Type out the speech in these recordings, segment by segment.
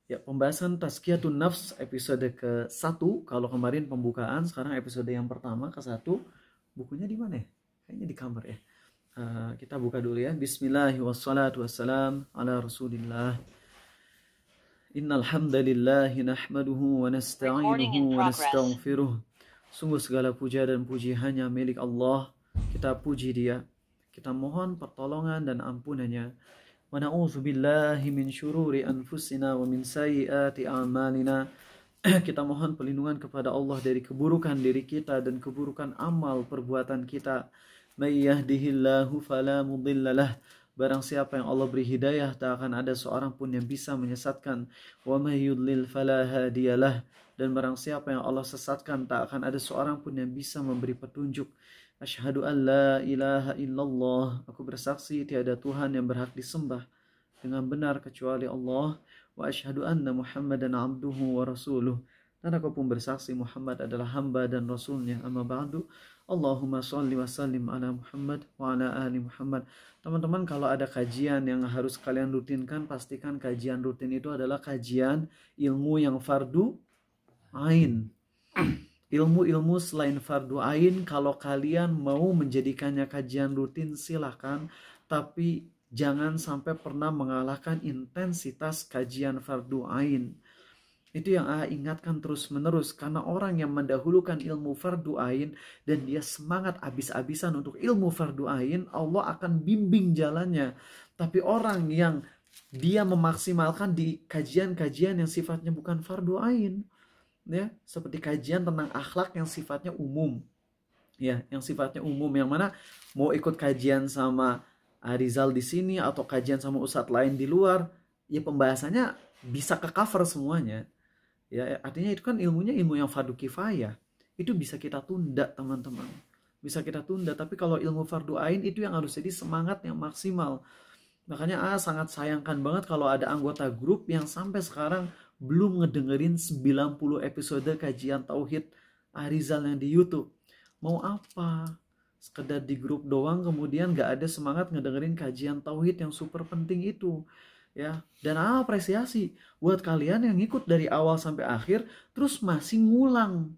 Ya, pembahasan Tazkiyatun Nafs episode ke-1. Kalau kemarin pembukaan, sekarang episode yang pertama ke-1. Bukunya di mana ya? Kayaknya di kamar ya. Kita buka dulu ya. Bismillahirrahmanirrahim. Ala Rasulillah. Innal hamdalillah nahmaduhu wa nasta'inuhu wa nastaghfiruh. Sungguh segala puja dan puji hanya milik Allah. Kita puji Dia. Kita mohon pertolongan dan ampunannya. Wa na'udzu billahi min syururi anfusina wa min sayyiati a'malina. Kita mohon perlindungan kepada Allah dari keburukan diri kita dan keburukan amal perbuatan kita. May yahdihillahu fala mudhillalah. Barang siapa yang Allah beri hidayah, tak akan ada seorang pun yang bisa menyesatkan. Wa may yudlil fala hadiyalah. Dan barang siapa yang Allah sesatkan, tak akan ada seorang pun yang bisa memberi petunjuk. Asyhadu an la ilaha illallah. Aku bersaksi tiada Tuhan yang berhak disembah dengan benar kecuali Allah. Wa asyhadu anna Muhammadan abduhu wa rasuluh. Dan aku pun bersaksi Muhammad adalah hamba dan rasulnya. Amma ba'du. Allahumma sholli wa sallim ala Muhammad wa ala ali Muhammad. Teman-teman, kalau ada kajian yang harus kalian rutinkan, pastikan kajian rutin itu adalah kajian ilmu yang fardu ain. Ilmu-ilmu selain fardu ain, kalau kalian mau menjadikannya kajian rutin, silahkan. Tapi jangan sampai pernah mengalahkan intensitas kajian fardu ain. Itu yang ingatkan terus-menerus. Karena orang yang mendahulukan ilmu fardu ain dan dia semangat habis-habisan untuk ilmu fardu ain, Allah akan bimbing jalannya. Tapi orang yang dia memaksimalkan di kajian-kajian yang sifatnya bukan fardu ain, ya, seperti kajian tentang akhlak yang sifatnya umum, ya, yang sifatnya umum, yang mana mau ikut kajian sama Arizal di sini atau kajian sama ustadz lain di luar, ya pembahasannya bisa ke cover semuanya. Ya, artinya itu kan ilmunya ilmu yang fardu kifayah. Itu bisa kita tunda, teman-teman. Bisa kita tunda, tapi kalau ilmu fardu ain itu yang harus jadi semangat yang maksimal. Makanya sangat sayangkan banget kalau ada anggota grup yang sampai sekarang belum ngedengerin 90 episode kajian tauhid Arizal yang di YouTube. Mau apa? Sekedar di grup doang, kemudian gak ada semangat ngedengerin kajian tauhid yang super penting itu. Ya, dan apresiasi buat kalian yang ngikut dari awal sampai akhir terus masih ngulang.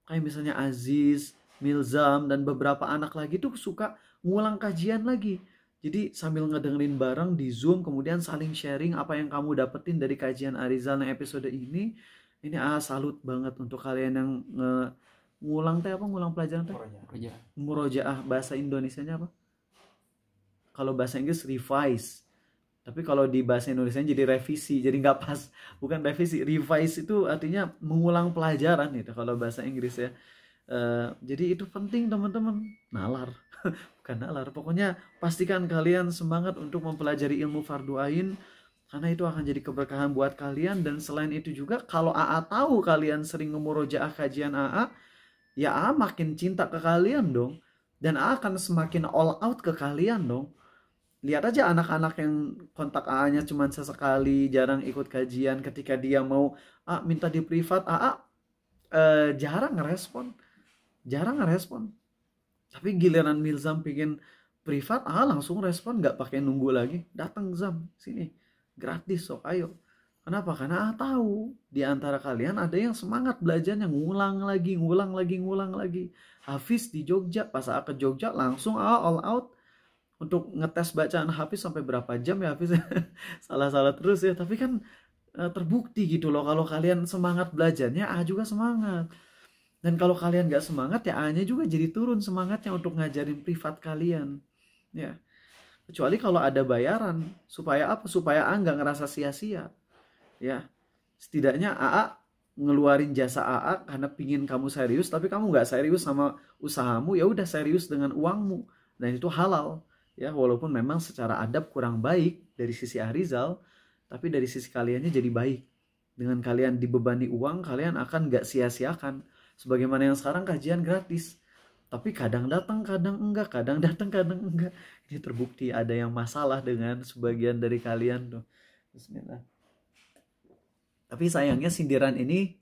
Kayak misalnya Aziz, Milzam, dan beberapa anak lagi tuh suka ngulang kajian lagi. Jadi sambil ngedengerin bareng di Zoom, kemudian saling sharing apa yang kamu dapetin dari kajian Arizal yang episode ini. Ini salut banget untuk kalian yang ngulang teh apa? Ngulang pelajaran teh? Murojaah. Bahasa Indonesianya apa? Kalau bahasa Inggris revise. Tapi kalau di bahasa Indonesia jadi revisi, jadi nggak pas. Bukan revisi, revise itu artinya mengulang pelajaran itu kalau bahasa Inggris ya. Jadi itu penting teman-teman. Nalar, bukan nalar. Pokoknya pastikan kalian semangat untuk mempelajari ilmu fardu ain, karena itu akan jadi keberkahan buat kalian. Dan selain itu juga kalau AA tahu kalian sering ngemurojaah kajian AA, ya AA makin cinta ke kalian dong. Dan AA akan semakin all out ke kalian dong. Lihat aja anak-anak yang kontak AA-nya cuma sesekali, jarang ikut kajian. Ketika dia mau minta di privat, AA jarang ngerespon. Tapi giliran Milzam pingin privat, AA langsung respon, nggak pakai nunggu lagi. Datang Zam, sini, gratis, sok ayo. Kenapa? Karena AA tahu di antara kalian ada yang semangat belajarnya, ngulang lagi. Hafiz di Jogja, pas AA ke Jogja langsung AA all out untuk ngetes bacaan Hafiz sampai berapa jam ya Hafiz. Salah-salah terus ya. Tapi kan terbukti gitu loh, kalau kalian semangat belajarnya, A juga semangat. Dan kalau kalian gak semangat ya A-nya juga jadi turun semangatnya untuk ngajarin privat kalian. Ya. Kecuali kalau ada bayaran. Supaya apa? Supaya A gak ngerasa sia-sia. Ya. Setidaknya AA ngeluarin jasa AA karena pingin kamu serius, tapi kamu gak serius sama usahamu, ya udah serius dengan uangmu. Dan itu halal. Ya, walaupun memang secara adab kurang baik dari sisi Arizal, tapi dari sisi kaliannya jadi baik. Dengan kalian dibebani uang, kalian akan gak sia-siakan. Sebagaimana yang sekarang kajian gratis. Tapi kadang datang, kadang enggak. Kadang datang, kadang enggak. Ini terbukti ada yang masalah dengan sebagian dari kalian tuh. Bismillah. Tapi sayangnya sindiran ini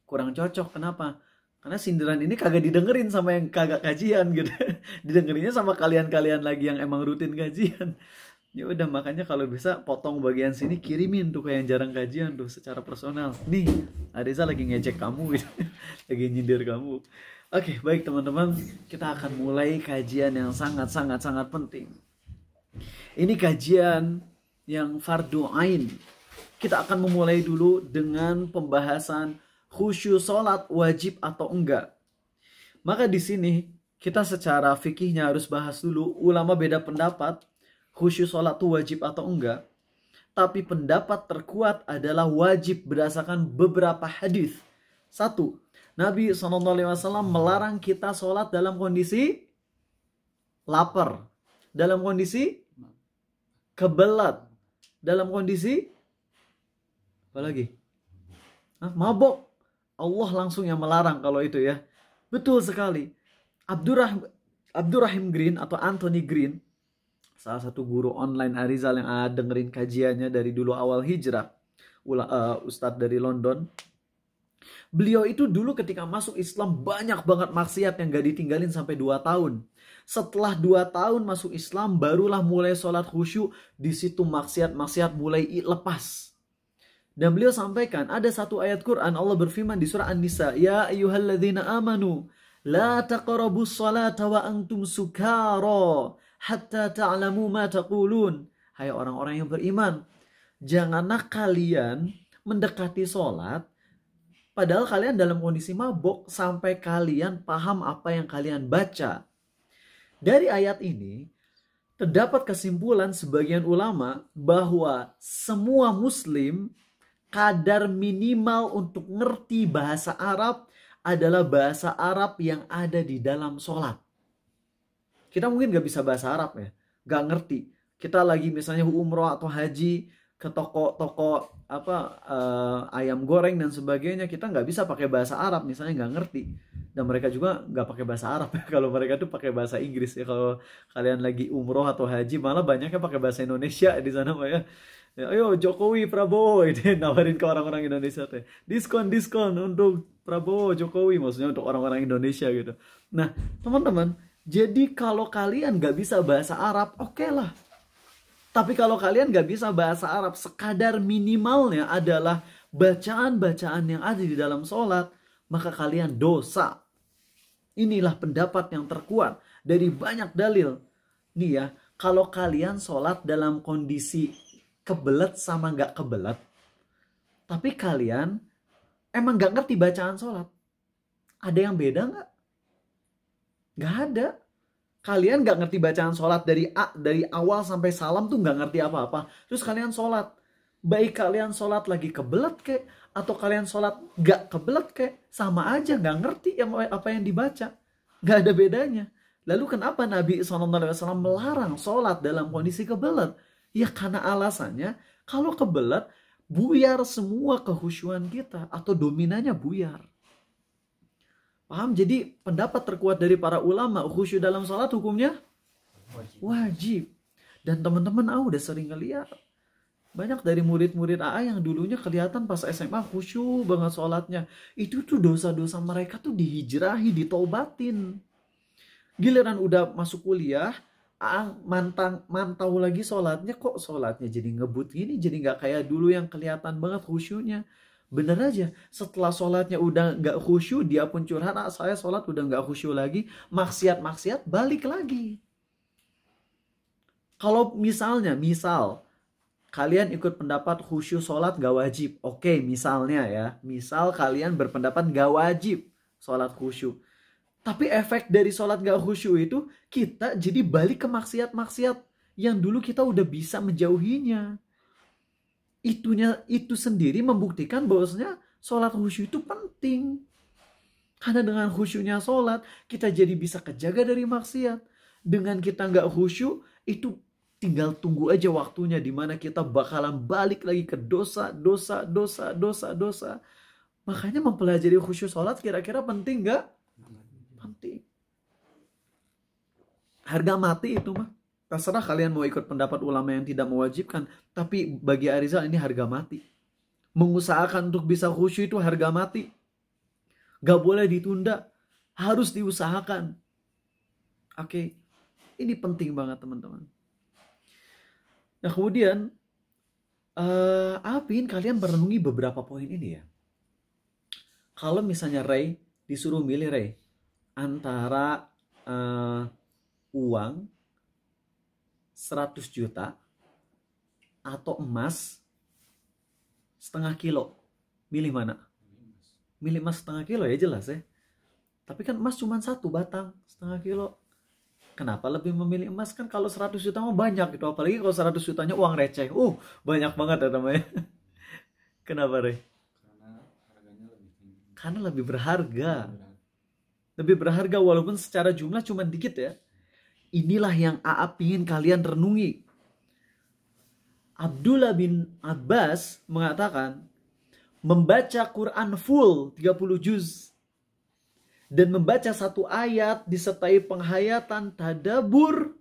kurang cocok. Kenapa? Karena sindiran ini kagak didengerin sama yang kagak kajian gitu. Didengerinnya sama kalian-kalian lagi yang emang rutin kajian. Ya udah, makanya kalau bisa potong bagian sini, kirimin tuh ke yang jarang kajian tuh secara personal. Nih, Ariza lagi ngejek kamu gitu. Lagi nyindir kamu. Oke, baik teman-teman, kita akan mulai kajian yang sangat penting. Ini kajian yang fardu ain. Kita akan memulai dulu dengan pembahasan khusyuk salat wajib atau enggak. Maka di sini kita secara fikihnya harus bahas dulu, ulama beda pendapat khusyuk sholat itu wajib atau enggak. Tapi pendapat terkuat adalah wajib berdasarkan beberapa hadis. Satu, Nabi SAW melarang kita sholat dalam kondisi lapar, dalam kondisi kebelat, dalam kondisi apa lagi? Mabok. Allah langsung yang melarang kalau itu ya. Betul sekali. Abdurrahim Green atau Anthony Green, salah satu guru online Arizal yang dengerin kajiannya dari dulu awal hijrah, Ustadz dari London. Beliau itu dulu ketika masuk Islam banyak banget maksiat yang gak ditinggalin sampai 2 tahun. Setelah 2 tahun masuk Islam barulah mulai sholat khusyuk. Di situ maksiat mulai lepas. Dan beliau sampaikan ada satu ayat Quran, Allah berfirman di surah An-Nisa, ya ayyuhalladzina amanu la taqrabus salata wa antum sukara hatta ta'lamu ma taqulun. Hai orang-orang yang beriman, janganlah kalian mendekati sholat padahal kalian dalam kondisi mabuk sampai kalian paham apa yang kalian baca. Dari ayat ini terdapat kesimpulan sebagian ulama bahwa semua muslim kadar minimal untuk ngerti bahasa Arab adalah bahasa Arab yang ada di dalam sholat. Kita mungkin gak bisa bahasa Arab ya, gak ngerti. Kita lagi misalnya umroh atau haji ke toko ayam goreng dan sebagainya, kita nggak bisa pakai bahasa Arab misalnya, nggak ngerti. Dan mereka juga nggak pakai bahasa Arab. Kalau mereka tuh pakai bahasa Inggris ya. Kalau kalian lagi umroh atau haji, malah banyaknya pakai bahasa Indonesia di sana Pak ya. Ayo Jokowi Prabowo itu nawarin ke orang-orang Indonesia teh. Diskon untuk Prabowo Jokowi, maksudnya untuk orang-orang Indonesia gitu. Nah teman-teman, jadi kalau kalian gak bisa bahasa Arab, oke lah. Tapi kalau kalian gak bisa bahasa Arab, sekadar minimalnya adalah bacaan-bacaan yang ada di dalam sholat, maka kalian dosa. Inilah pendapat yang terkuat dari banyak dalil. Nih ya, kalau kalian sholat dalam kondisi kebelet sama gak kebelet, tapi kalian emang gak ngerti bacaan sholat, ada yang beda gak? Gak ada. Kalian gak ngerti bacaan sholat dari awal sampai salam tuh gak ngerti apa-apa. Terus kalian sholat. Baik kalian sholat lagi kebelet kek, atau kalian sholat gak kebelet kek, sama aja gak ngerti apa yang dibaca. Gak ada bedanya. Lalu kenapa Nabi SAW melarang sholat dalam kondisi kebelet? Ya karena alasannya kalau kebelet buyar semua kehusyuan kita atau dominannya buyar. Paham? Jadi pendapat terkuat dari para ulama, khusyuk dalam sholat hukumnya wajib. Dan teman-teman udah sering ngeliat banyak dari murid-murid AA yang dulunya kelihatan pas SMA khusyuk banget sholatnya. Itu tuh dosa-dosa mereka tuh dihijrahi, ditaubatin. Giliran udah masuk kuliah, mantau lagi sholatnya, kok sholatnya jadi ngebut gini, jadi gak kayak dulu yang kelihatan banget khusyuknya. Bener aja, setelah sholatnya udah gak khusyuk, dia pun curhat, saya sholat udah gak khusyuk lagi, maksiat balik lagi. Kalau misal kalian ikut pendapat khusyuk sholat gak wajib, oke, misalnya ya, misal kalian berpendapat gak wajib sholat khusyuk, tapi efek dari sholat gak khusyuk itu kita jadi balik ke maksiat yang dulu kita udah bisa menjauhinya. Itu sendiri membuktikan bahwasanya sholat khusyuk itu penting. Karena dengan khusyuknya sholat, kita jadi bisa kejaga dari maksiat. Dengan kita nggak khusyuk, itu tinggal tunggu aja waktunya dimana kita bakalan balik lagi ke dosa. Makanya mempelajari khusyuk sholat kira-kira penting nggak? Penting. Harga mati itu mah. Terserah kalian mau ikut pendapat ulama yang tidak mewajibkan. Tapi bagi Arizal ini harga mati. Mengusahakan untuk bisa khusyuk itu harga mati. Gak boleh ditunda. Harus diusahakan. Oke. Ini penting banget teman-teman. Nah kemudian Apin kalian merenungi beberapa poin ini ya. Kalau misalnya Ray disuruh milih Ray antara uang 100 juta atau emas setengah kilo, milih mana? Milih emas setengah kilo ya, jelas ya. Tapi kan emas cuma satu batang setengah kilo. Kenapa lebih memilih emas? Kan kalau 100 juta mah banyak gitu. Apalagi kalau 100 jutanya uang receh. Banyak banget ya namanya. Kenapa, Rey? Karena harganya lebih tinggi. Karena lebih berharga. Lebih berharga walaupun secara jumlah cuma dikit ya. Inilah yang AA pingin kalian renungi. Abdullah bin Abbas mengatakan, membaca Quran full 30 juz dan membaca satu ayat disertai penghayatan tadabur,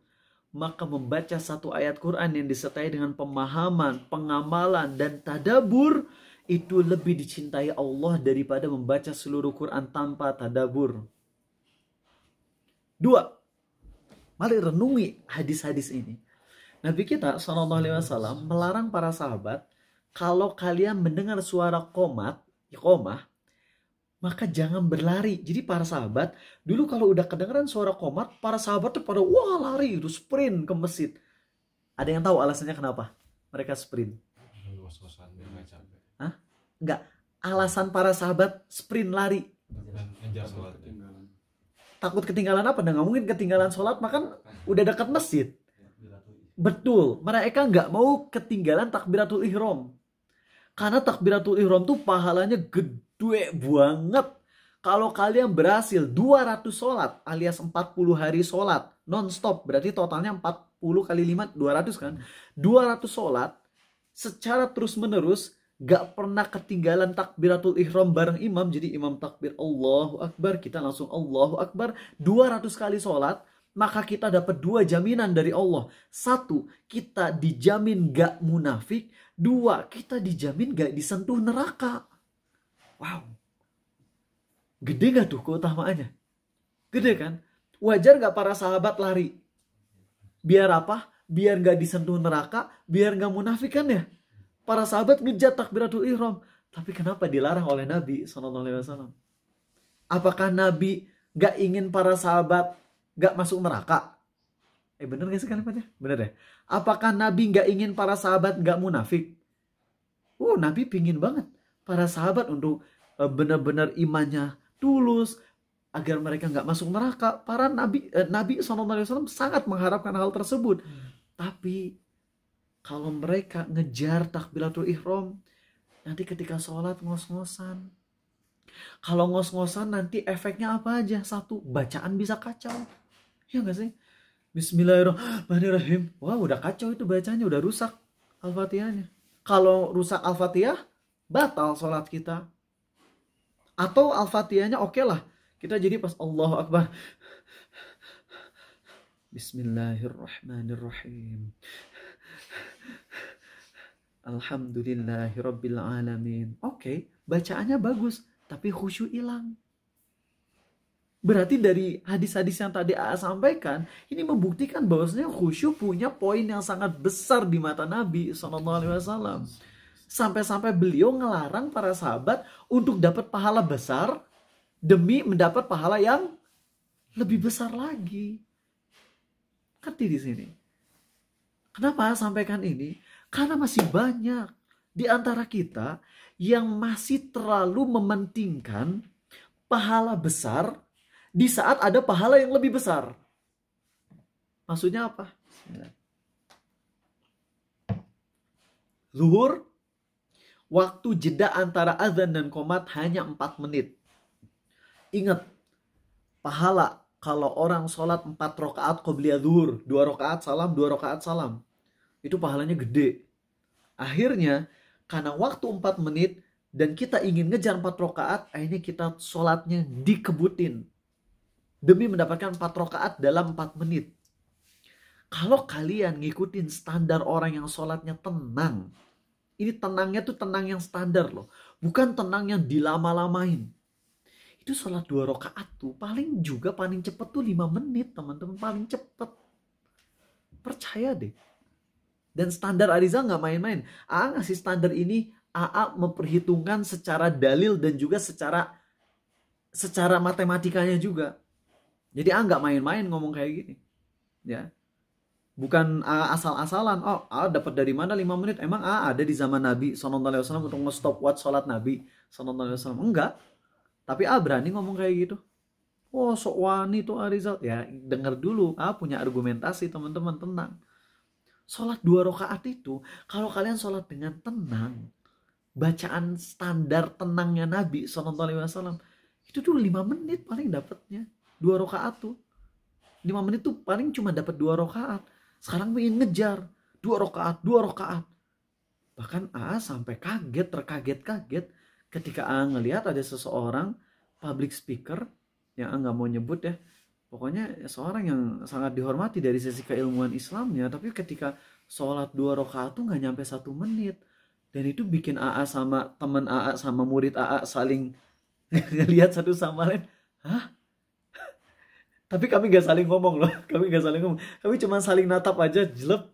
maka membaca satu ayat Quran yang disertai dengan pemahaman, pengamalan, dan tadabur itu lebih dicintai Allah daripada membaca seluruh Quran tanpa tadabur. 2. Mari renungi hadis-hadis ini. Nabi kita SAW melarang para sahabat, kalau kalian mendengar suara iqomah, maka jangan berlari. Jadi para sahabat, dulu kalau udah kedengaran suara qomat, para sahabat tuh pada lari, itu sprint ke masjid. Ada yang tahu alasannya kenapa mereka sprint? Hah? Enggak. Alasan para sahabat sprint lari. Takut ketinggalan apa? Nggak mungkin ketinggalan sholat, makan udah dekat masjid. Betul, mereka nggak mau ketinggalan takbiratul ihram. Karena takbiratul ihram tuh pahalanya gede banget. Kalau kalian berhasil 200 sholat alias 40 hari sholat non-stop, berarti totalnya 40 kali 5, 200 kan? 200 sholat secara terus-menerus, gak pernah ketinggalan takbiratul ihram bareng imam. Jadi imam takbir Allahu Akbar, kita langsung Allahu Akbar. 200 kali sholat, maka kita dapat 2 jaminan dari Allah. 1, kita dijamin gak munafik. 2, kita dijamin gak disentuh neraka. Wow. Gede gak tuh keutamaannya? Gede kan? Wajar gak para sahabat lari? Biar apa? Biar gak disentuh neraka, biar gak munafik kan ya? Para sahabat ngejar takbiratul ihram. Tapi kenapa dilarang oleh Nabi SAW? Apakah Nabi gak ingin para sahabat gak masuk neraka? Bener gak sih kalimatnya? Bener ya? Apakah Nabi gak ingin para sahabat gak munafik? Nabi pingin banget para sahabat untuk benar-benar imannya tulus, agar mereka gak masuk neraka. Para Nabi SAW sangat mengharapkan hal tersebut. Tapi kalau mereka ngejar takbiratul ihram, nanti ketika sholat ngos-ngosan. Kalau ngos-ngosan nanti efeknya apa aja? 1, bacaan bisa kacau. Ya gak sih? Bismillahirrahmanirrahim. Wah, udah kacau itu bacanya, udah rusak Al-Fatihahnya. Kalau rusak Al-Fatihah, batal sholat kita. Atau Al-Fatihahnya oke lah. Kita jadi pas Allahu Akbar, Bismillahirrahmanirrahim, Alhamdulillahirabbil alamin. Oke, bacaannya bagus, tapi khusyuk hilang. Berarti dari hadis-hadis yang tadi AA sampaikan, ini membuktikan bahwasanya khusyuk punya poin yang sangat besar di mata Nabi SAW. Sampai-sampai beliau ngelarang para sahabat untuk dapat pahala besar demi mendapat pahala yang lebih besar lagi. Ngerti di sini? Kenapa sampaikan ini? Karena masih banyak di antara kita yang masih terlalu mementingkan pahala besar di saat ada pahala yang lebih besar. Maksudnya apa? Zuhur, waktu jeda antara azan dan qomat hanya 4 menit. Ingat, pahala kalau orang sholat 4 rakaat qobliyah zuhur, 2 rakaat salam, 2 rakaat salam, itu pahalanya gede. Akhirnya, karena waktu 4 menit dan kita ingin ngejar 4 rakaat, akhirnya kita sholatnya dikebutin demi mendapatkan 4 rakaat dalam 4 menit. Kalau kalian ngikutin standar orang yang sholatnya tenang, ini tenangnya tuh tenang yang standar loh, bukan tenang yang dilama-lamain. Itu sholat 2 rakaat tuh paling cepet tuh 5 menit teman-teman, paling cepet. Percaya deh. Dan standar Arizal nggak main-main. AA ngasih standar ini, AA memperhitungkan secara dalil dan juga secara matematikanya juga. Jadi AA nggak main-main ngomong kayak gini. Ya. Bukan AA asal-asalan. Oh, AA dapat dari mana 5 menit? Emang AA ada di zaman Nabi SAW untuk nge-stop watch sholat Nabi SAW? Enggak. Tapi AA berani ngomong kayak gitu. Oh, sok wani tuh Arizal. Ya, denger dulu. AA punya argumentasi teman-teman tenang. Sholat 2 rakaat itu, kalau kalian sholat dengan tenang, bacaan standar tenangnya Nabi SAW, itu tuh 5 menit paling dapatnya. 2 rakaat tuh. 5 menit tuh paling cuma dapat 2 rakaat. Sekarang ingin ngejar 2 rakaat, 2 rakaat. Bahkan AA sampai terkaget-kaget ketika AA ngelihat ada seseorang public speaker yang AA nggak mau nyebut ya. Pokoknya seorang yang sangat dihormati dari sisi keilmuan Islamnya, tapi ketika sholat 2 rakaat tuh nggak nyampe 1 menit. Dan itu bikin AA sama teman AA sama murid AA saling ngelihat satu sama lain. Hah? Tapi kami gak saling ngomong loh. Kami gak saling ngomong. Kami cuma saling natap aja, jelek.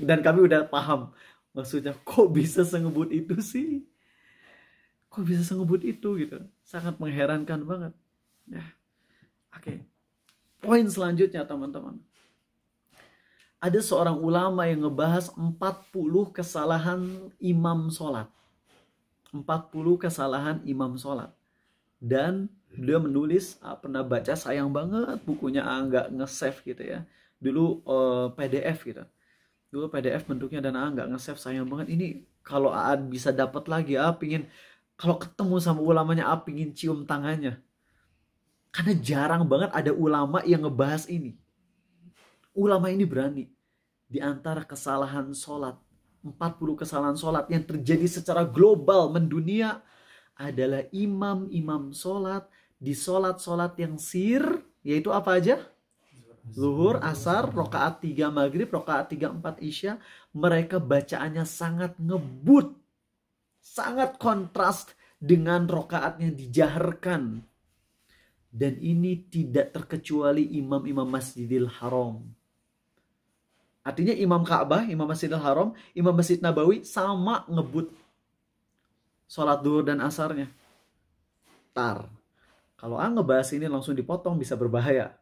Dan kami udah paham. Maksudnya, kok bisa sengebut itu sih? Kok bisa sengebut itu gitu? Sangat mengherankan banget. Ya. Oke. Poin selanjutnya teman-teman. Ada seorang ulama yang ngebahas 40 kesalahan imam sholat. 40 kesalahan imam sholat. Dan dia menulis, pernah baca, sayang banget bukunya nggak nge-save gitu ya. Dulu PDF gitu. Dulu PDF bentuknya dan nggak nge-save, sayang banget. Ini kalau bisa dapat lagi, pingin kalau ketemu sama ulamanya, pingin cium tangannya. Karena jarang banget ada ulama yang ngebahas ini. Ulama ini berani. Di antara kesalahan sholat, 40 kesalahan sholat yang terjadi secara global mendunia adalah imam-imam sholat di sholat-sholat yang sir, yaitu apa aja? Zuhur, asar, rokaat 3 maghrib, rokaat 3, 4 isya. Mereka bacaannya sangat ngebut, sangat kontras dengan rokaat yang dijaharkan. Dan ini tidak terkecuali imam-imam Masjidil Haram. Artinya imam Ka'bah, imam Masjidil Haram, imam Masjid Nabawi sama ngebut sholat duhur dan asarnya. Kalau ngebahas ini langsung dipotong bisa berbahaya.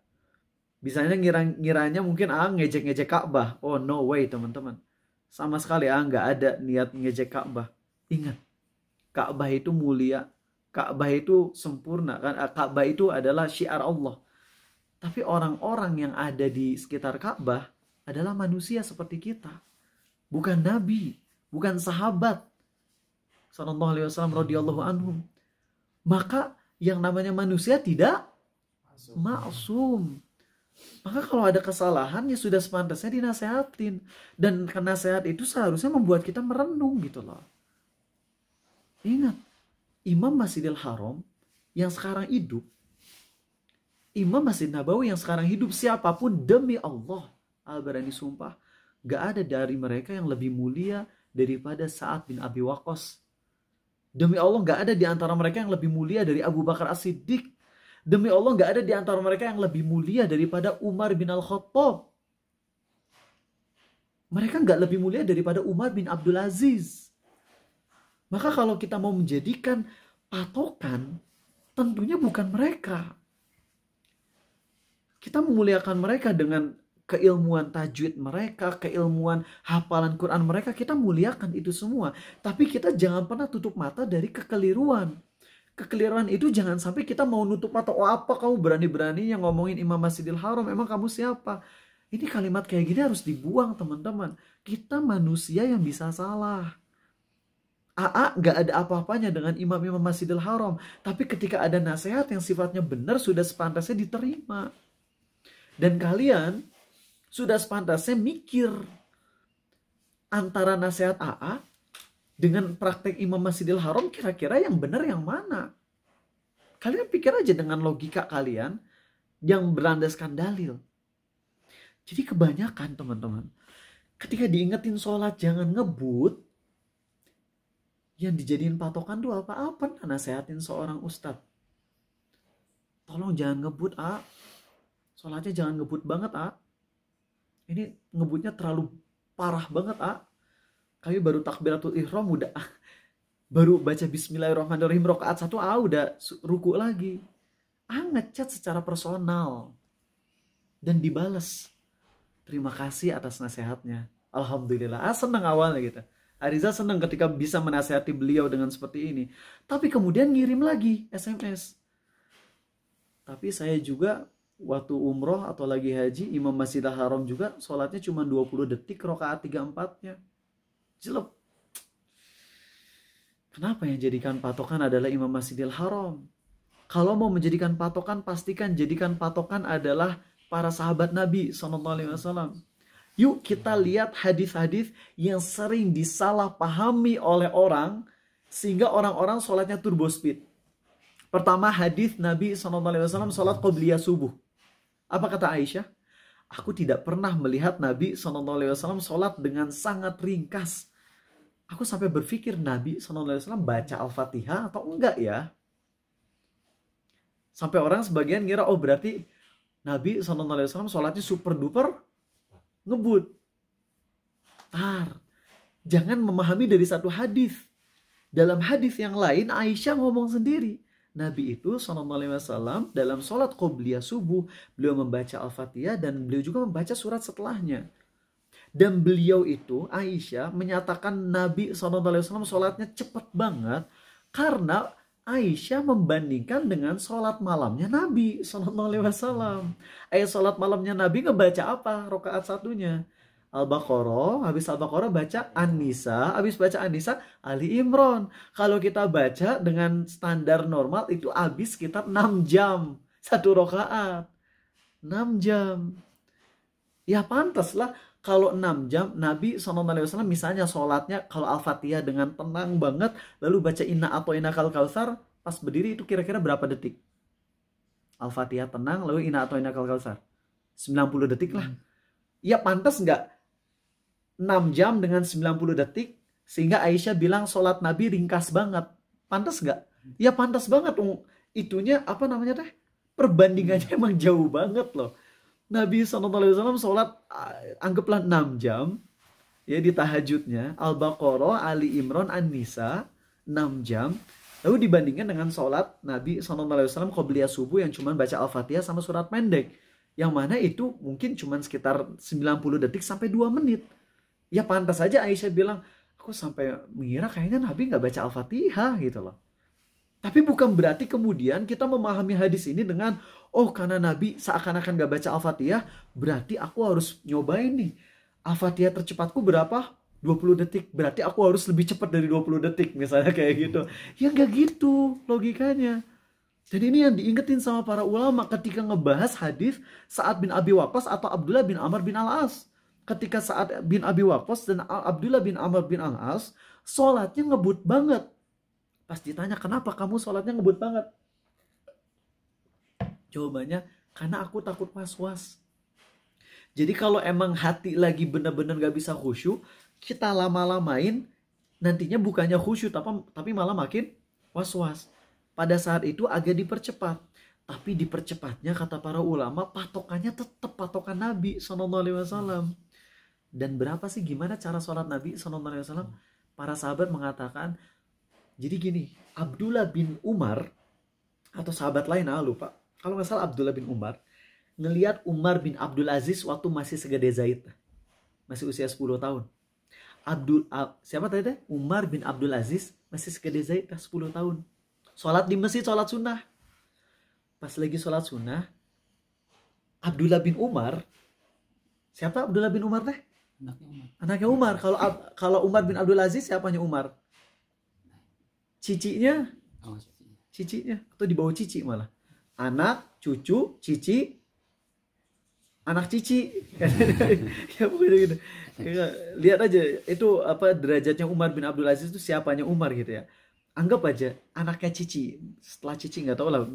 Bisanya ngiranya mungkin ngejek-ngejek Ka'bah. Oh no way teman-teman. Sama sekali nggak ada niat ngejek Ka'bah. Ingat, Ka'bah itu mulia. Ka'bah itu sempurna. Ka'bah itu adalah syiar Allah. Tapi orang-orang yang ada di sekitar Ka'bah adalah manusia seperti kita. Bukan nabi, bukan sahabat sallallahu alaihi wasallam radhiyallahu anhum. Maka yang namanya manusia tidak maksum. Maka kalau ada kesalahan ya sudah sepantasnya dinasehatin. Dan nasihat itu seharusnya membuat kita merenung gitu loh. Ingat, Imam Masjidil Haram yang sekarang hidup, Imam Masjid Nabawi yang sekarang hidup, siapapun demi Allah, berani sumpah, gak ada dari mereka yang lebih mulia daripada Sa'ad bin Abi Waqqas. Demi Allah gak ada di antara mereka yang lebih mulia dari Abu Bakar As-Siddiq. Demi Allah gak ada di antara mereka yang lebih mulia daripada Umar bin Al-Khattab. Mereka gak lebih mulia daripada Umar bin Abdul Aziz. Maka kalau kita mau menjadikan patokan, tentunya bukan mereka. Kita memuliakan mereka dengan keilmuan tajwid mereka, keilmuan hafalan Quran mereka, kita muliakan itu semua. Tapi kita jangan pernah tutup mata dari kekeliruan. Kekeliruan itu jangan sampai kita mau nutup mata. Oh, apa kamu berani-beraninya ngomongin Imam Masjidil Haram? Emang kamu siapa? Ini kalimat kayak gini harus dibuang teman-teman. Kita manusia yang bisa salah. Gak ada apa-apanya dengan imam-imam Masjidil Haram. Tapi ketika ada nasihat yang sifatnya benar, sudah sepantasnya diterima. Dan kalian sudah sepantasnya mikir antara nasihat AA dengan praktek imam Masjidil Haram, kira-kira yang benar yang mana? Kalian pikir aja dengan logika kalian yang berlandaskan dalil. Jadi kebanyakan teman-teman, ketika diingetin sholat jangan ngebut, yang dijadiin patokan tuh apa-apa nasehatin seorang ustadz. Tolong jangan ngebut, sholatnya jangan ngebut banget, Ini ngebutnya terlalu parah banget, Kami baru takbiratul ihram udah baru baca bismillahirrahmanirrahim rakaat 1 udah ruku lagi. Ngechat secara personal dan dibales. Terima kasih atas nasihatnya. Alhamdulillah. Senang awalnya gitu. Ariza senang ketika bisa menasihati beliau dengan seperti ini. Tapi kemudian ngirim lagi SMS. Tapi saya juga waktu umroh atau lagi haji, Imam Masjidil Haram juga sholatnya cuma 20 detik rakaat 3/4-nya. Jelek. Kenapa yang jadikan patokan adalah Imam Masjidil Haram? Kalau mau menjadikan patokan, pastikan jadikan patokan adalah para sahabat Nabi SAW. Yuk kita lihat hadis-hadis yang sering disalahpahami oleh orang sehingga orang-orang sholatnya turbo speed. Pertama, hadis Nabi SAW sholat qobliyah subuh. Apa kata Aisyah? Aku tidak pernah melihat Nabi SAW sholat dengan sangat ringkas. Aku sampai berpikir Nabi SAW baca Al-Fatihah atau enggak ya? Sampai orang sebagian ngira, oh berarti Nabi SAW sholatnya super duper ngebut. Jangan memahami dari satu hadis. Dalam hadis yang lain Aisyah ngomong sendiri. Nabi itu SAW dalam sholat qobliyah subuh beliau membaca Al-Fatihah dan beliau juga membaca surat setelahnya. Dan beliau itu Aisyah menyatakan Nabi SAW sholatnya cepat banget karena Aisyah membandingkan dengan sholat malamnya Nabi SAW. Sholat malamnya Nabi ngebaca apa? Rakaat 1-nya Al-Baqarah, habis Al-Baqarah baca An-Nisa, habis baca An-Nisa Ali Imran. Kalau kita baca dengan standar normal itu habis sekitar 6 jam satu rakaat. 6 jam. Ya pantaslah kalau 6 jam Nabi SAW misalnya sholatnya kalau Al-Fatihah dengan tenang banget lalu baca Inna atau Inna Kal Kautsar pas berdiri itu kira-kira berapa detik? Al-Fatihah tenang lalu Inna atau Inna Kal Kautsar 90 detik lah. Ya pantas nggak 6 jam dengan 90 detik sehingga Aisyah bilang sholat Nabi ringkas banget. Pantas nggak? Ya pantas banget. Itunya apa namanya teh? Perbandingannya emang jauh banget loh. Nabi SAW sholat anggaplah 6 jam ya di tahajudnya Al-Baqarah, Ali Imran, An-Nisa 6 jam lalu dibandingkan dengan sholat Nabi SAW qobliyah subuh yang cuma baca Al-Fatihah sama surat pendek yang mana itu mungkin cuma sekitar 90 detik sampai 2 menit. Ya pantas saja Aisyah bilang aku sampai mengira kayaknya Nabi nggak baca Al-Fatihah gitu loh. Tapi bukan berarti kemudian kita memahami hadis ini dengan oh karena Nabi seakan-akan gak baca Al-Fatihah berarti aku harus nyobain nih. Al-Fatihah tercepatku berapa? 20 detik. Berarti aku harus lebih cepat dari 20 detik misalnya kayak gitu. Ya gak gitu logikanya. Dan ini yang diingetin sama para ulama ketika ngebahas hadis Sa'ad bin Abi Waqqas atau Abdullah bin Amr bin Al-As. Ketika Sa'ad bin Abi Waqqas dan Abdullah bin Amr bin Al-As sholatnya ngebut banget. Pas ditanya kenapa kamu sholatnya ngebut banget? Jawabannya karena aku takut was-was. Jadi kalau emang hati lagi benar-benar gak bisa khusyuk, kita lama-lamain nantinya bukannya khusyuk tapi malah makin was-was. Pada saat itu agak dipercepat. Tapi dipercepatnya kata para ulama patokannya tetap patokan Nabi SAW. Dan berapa sih gimana cara sholat Nabi SAW? Para sahabat mengatakan jadi gini, Abdullah bin Umar atau sahabat lain lupa. Kalau nggak salah Abdullah bin Umar ngelihat Umar bin Abdul Aziz waktu masih segede Zaid, masih usia 10 tahun. Siapa tadi? Umar bin Abdul Aziz masih segede Zaid 10 tahun. Sholat di masjid, sholat sunnah. Pas lagi sholat sunnah, Abdullah bin Umar, siapa Abdullah bin Umar teh? Anaknya Umar. Kalau Umar bin Abdul Aziz siapanya Umar? Cicinya atau di bawah cici malah anak cucu cici anak cici ya begitu. Lihat aja itu apa derajatnya Umar bin Abdul Aziz itu siapanya Umar gitu ya. Anggap aja anaknya cici, setelah cici nggak tahu lah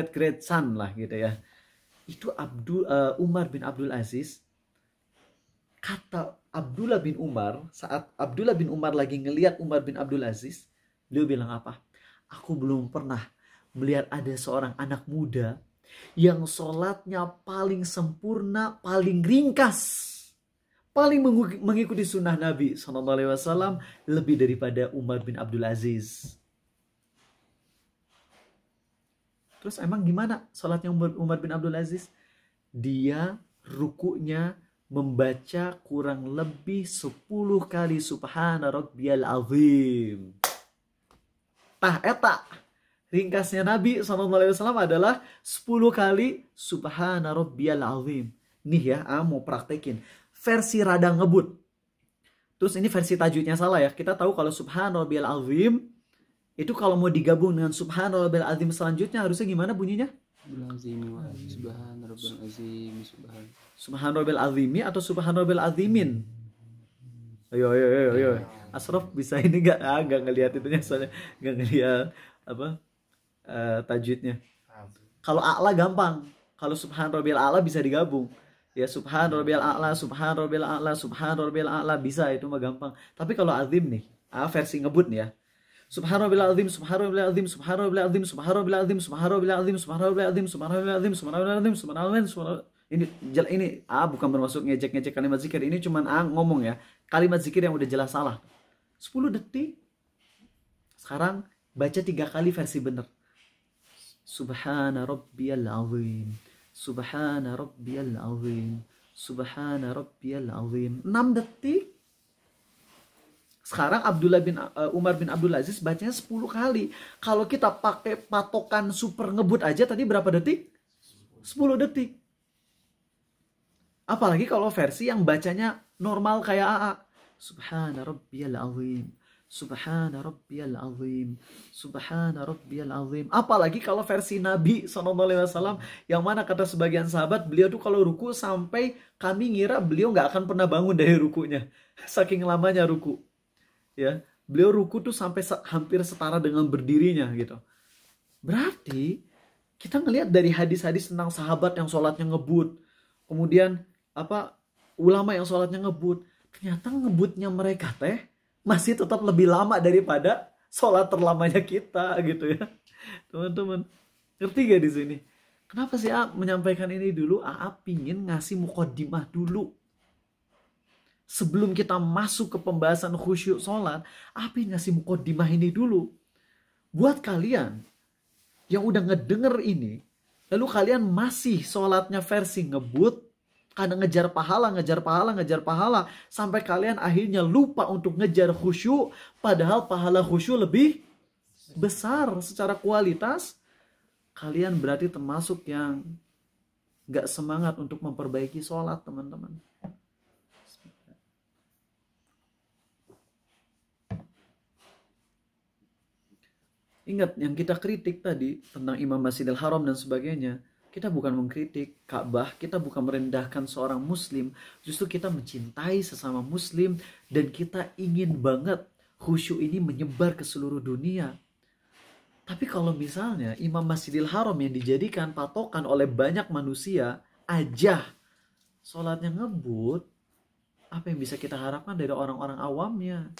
great son lah gitu ya. Itu Umar bin Abdul Aziz. Kata Abdullah bin Umar saat Abdullah bin Umar lagi ngelihat Umar bin Abdul Aziz, beliau bilang apa? Aku belum pernah melihat ada seorang anak muda yang sholatnya paling sempurna, paling ringkas. paling mengikuti sunnah Nabi SAW lebih daripada Umar bin Abdul Aziz. Terus emang gimana sholatnya Umar bin Abdul Aziz? Dia rukunya membaca kurang lebih 10 kali Subhana Rabbiyal Azim. Tah eta ringkasnya Nabi SAW adalah 10 kali Subhana Rabbiyal Azim. Nih ya, mau praktekin versi rada ngebut. Terus ini versi tajwidnya salah ya. Kita tahu kalau Subhana Rabbiyal Azim itu kalau mau digabung dengan Subhana Rabbiyal Azim selanjutnya harusnya gimana bunyinya? Subhana Rabbiyal Azim, Subhana Rabbiyal Azimi atau Subhana Rabbiyal Azimin? Ayo. Asraf bisa ini gak? Gak ngelihat itunya soalnya gak ngelihat apa tajwidnya. Kalau a'la gampang. Kalau Subhana Rabbiyal A'la bisa digabung. Ya Subhana Rabbiyal A'la, Subhana Rabbiyal A'la, Subhana Rabbiyal A'la bisa, itu mah gampang. Tapi kalau azim nih, versi ngebut nih ya. Subhana Rabbiyal Azim, Subhana Rabbiyal Azim, Subhana Rabbiyal Azim, Subhana Rabbiyal Azim, Subhana Rabbiyal Azim, Subhana Rabbiyal Azim, Subhana Rabbiyal Azim, Subhana Rabbiyal Azim, Subhana Rabbiyal Azim. Ini bukan bermaksud ngejek-ngejek kalimat zikir. Ini cuman ngomong ya. Kalimat zikir yang udah jelas salah. 10 detik. Sekarang baca 3 kali versi benar. Subhana Rabbiyal Azim, Subhana Rabbiyal Azim, Subhana Rabbiyal Azim. 6 detik. Sekarang Umar bin Abdul Aziz bacanya 10 kali. Kalau kita pakai patokan super ngebut aja tadi berapa detik? 10 detik. Apalagi kalau versi yang bacanya normal kayak AA. Subhana Rabbiyal Azim, Subhana Rabbiyal Azim, Subhana Rabbiyal Azim. Apalagi kalau versi Nabi SAW yang mana kata sebagian sahabat, beliau tuh kalau ruku sampai kami ngira beliau nggak akan pernah bangun dari rukunya. Saking lamanya ruku. Ya, beliau ruku tuh sampai hampir setara dengan berdirinya gitu. Berarti kita ngelihat dari hadis-hadis tentang sahabat yang sholatnya ngebut, kemudian ulama yang sholatnya ngebut, ternyata ngebutnya mereka teh masih tetap lebih lama daripada sholat terlamanya kita gitu ya, teman-teman. Ngerti gak di sini? Kenapa sih menyampaikan ini dulu? Pingin ngasih muqaddimah dulu. Sebelum kita masuk ke pembahasan khusyuk sholat, ingin ngasih muqaddimah ini dulu. Buat kalian yang udah ngedenger ini, lalu kalian masih sholatnya versi ngebut, karena ngejar pahala, sampai kalian akhirnya lupa untuk ngejar khusyuk, padahal pahala khusyuk lebih besar secara kualitas, kalian berarti termasuk yang gak semangat untuk memperbaiki sholat, teman-teman. Ingat yang kita kritik tadi tentang Imam Masjidil Haram dan sebagainya. Kita bukan mengkritik Ka'bah, kita bukan merendahkan seorang muslim. Justru kita mencintai sesama muslim dan kita ingin banget khusyuk ini menyebar ke seluruh dunia. Tapi kalau misalnya Imam Masjidil Haram yang dijadikan patokan oleh banyak manusia aja sholatnya ngebut, apa yang bisa kita harapkan dari orang-orang awamnya?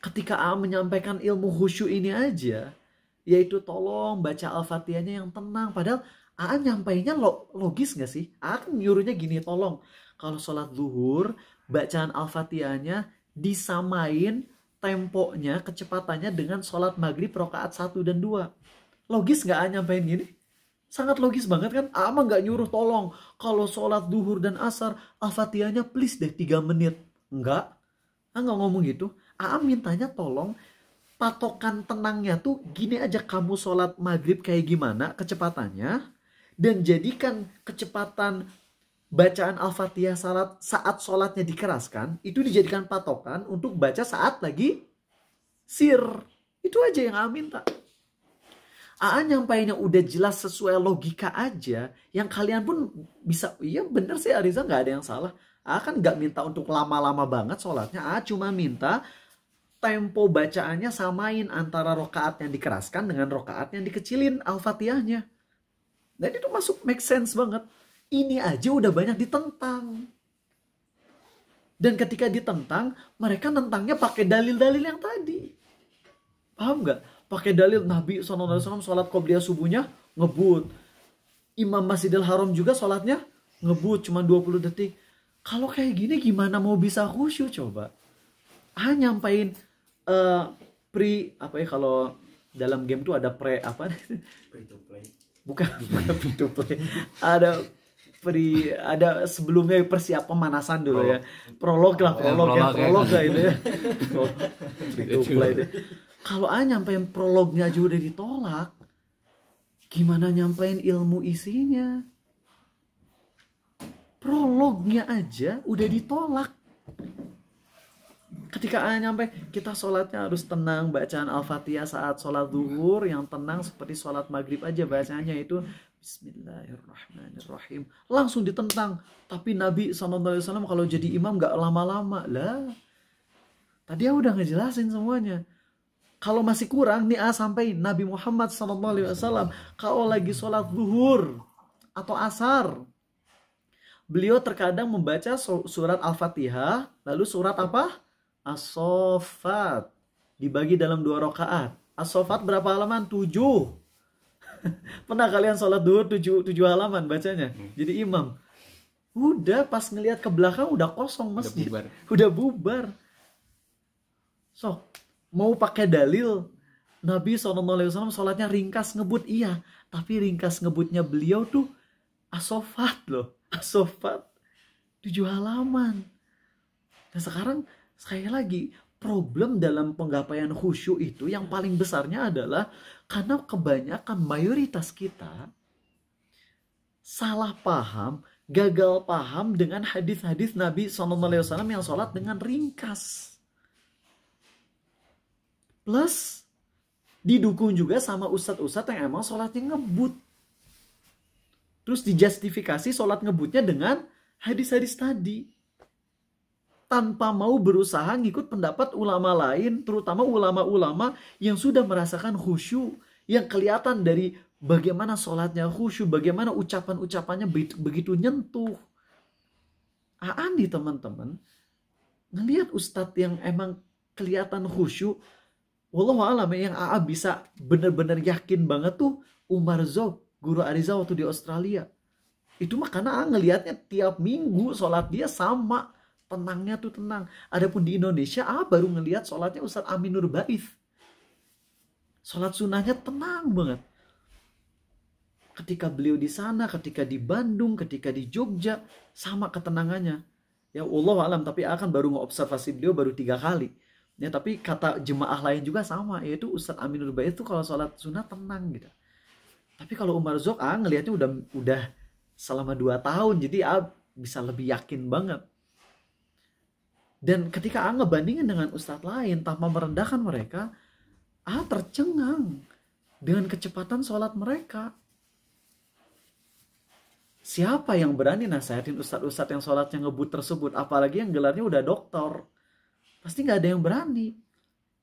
Ketika menyampaikan ilmu khusyuk ini aja, yaitu tolong baca Al-Fatihahnya yang tenang. Padahal nyampainya logis gak sih? Kan nyuruhnya gini, tolong kalau sholat zuhur, bacaan Al-Fatihahnya disamain temponya, kecepatannya dengan sholat maghrib rakaat 1 dan 2. Logis gak nyampein gini? Sangat logis banget kan? Mah gak nyuruh tolong kalau sholat zuhur dan asar, Al-Fatihahnya please deh 3 menit. Enggak. Nggak ngomong gitu. Mintanya tolong patokan tenangnya tuh gini aja, kamu sholat maghrib kayak gimana kecepatannya, dan jadikan kecepatan bacaan Al-Fatihah saat sholatnya dikeraskan itu dijadikan patokan untuk baca saat lagi sir. Itu aja yang minta. Nyampainya udah jelas sesuai logika aja, yang kalian pun bisa, iya bener sih Ariza, nggak ada yang salah. Kan nggak minta untuk lama-lama banget sholatnya, cuma minta tempo bacaannya samain antara rokaat yang dikeraskan dengan rokaat yang dikecilin Al-Fatihahnya. Dan itu make sense banget. Ini aja udah banyak ditentang. Dan ketika ditentang, mereka nentangnya pakai dalil-dalil yang tadi. Paham nggak? Pakai dalil Nabi SAW sholat qobliyah subuhnya ngebut. Imam Masjidil Haram juga sholatnya ngebut cuma 20 detik. Kalau kayak gini gimana mau bisa khusyuk coba? Nyampein apa ya, kalau dalam game tuh ada apa? Free to play. Bukan free to play. Ada sebelumnya persiapan pemanasan dulu ya. Prolog lah itu ya. Free to play deh. Kalau nyampein prolognya aja udah ditolak, gimana nyampein ilmu isinya? Prolognya aja udah ditolak. Ketika nyampe, kita sholatnya harus tenang, bacaan Al-Fatihah saat sholat zuhur yang tenang seperti sholat maghrib aja bacanya itu Bismillahirrahmanirrahim. Langsung ditentang. Tapi Nabi SAW kalau jadi imam gak lama-lama lah. Tadi udah ngejelasin semuanya. Kalau masih kurang nih sampai Nabi Muhammad SAW kalau lagi sholat zuhur atau asar, beliau terkadang membaca surat Al-Fatihah, lalu surat apa? As-Saffat. Dibagi dalam 2 rakaat. As-Saffat berapa halaman? 7. Pernah kalian sholat zuhur 7 halaman bacanya? Jadi imam. Udah pas ngelihat ke belakang udah kosong masjid. Udah bubar. So, mau pakai dalil Nabi SAW sholatnya ringkas ngebut, iya. Tapi ringkas ngebutnya beliau tuh As-Saffat loh. As-Saffat 7 halaman. Nah sekarang sekali lagi, problem dalam penggapaian khusyuk itu yang paling besarnya adalah karena kebanyakan mayoritas kita salah paham, gagal paham dengan hadis-hadis Nabi SAW yang sholat dengan ringkas. Plus didukung juga sama ustadz-ustadz yang emang sholatnya ngebut. Terus dijustifikasi sholat ngebutnya dengan hadis-hadis tadi. Tanpa mau berusaha ngikut pendapat ulama lain, terutama ulama-ulama yang sudah merasakan khusyuk. Yang kelihatan dari bagaimana sholatnya khusyuk, bagaimana ucapan-ucapannya begitu nyentuh. Nih teman-teman, ngelihat ustadz yang emang kelihatan khusyuk, wallahualam yang bisa benar-benar yakin banget tuh Umar Zog, guru Ariza waktu di Australia. Itu mah karena ngelihatnya tiap minggu sholat dia sama. Tenangnya tuh tenang. Adapun di Indonesia, baru ngelihat sholatnya Ustadz Amin Nur Baif. Sholat sunnahnya tenang banget. Ketika beliau di sana, ketika di Bandung, ketika di Jogja, sama ketenangannya. Ya Allah alam, tapi akan baru ngobservasi beliau baru 3 kali. Ya, tapi kata jemaah lain juga sama, yaitu Ustadz Amin Nur Baif itu kalau sholat sunnah tenang gitu. Tapi kalau Umar Zok ngelihatnya udah selama 2 tahun, jadi bisa lebih yakin banget. Dan ketika ngebandingin dengan ustadz lain tanpa merendahkan mereka, tercengang dengan kecepatan sholat mereka. Siapa yang berani nasihatin ustadz-ustadz yang sholatnya ngebut tersebut? Apalagi yang gelarnya udah doktor. Pasti gak ada yang berani.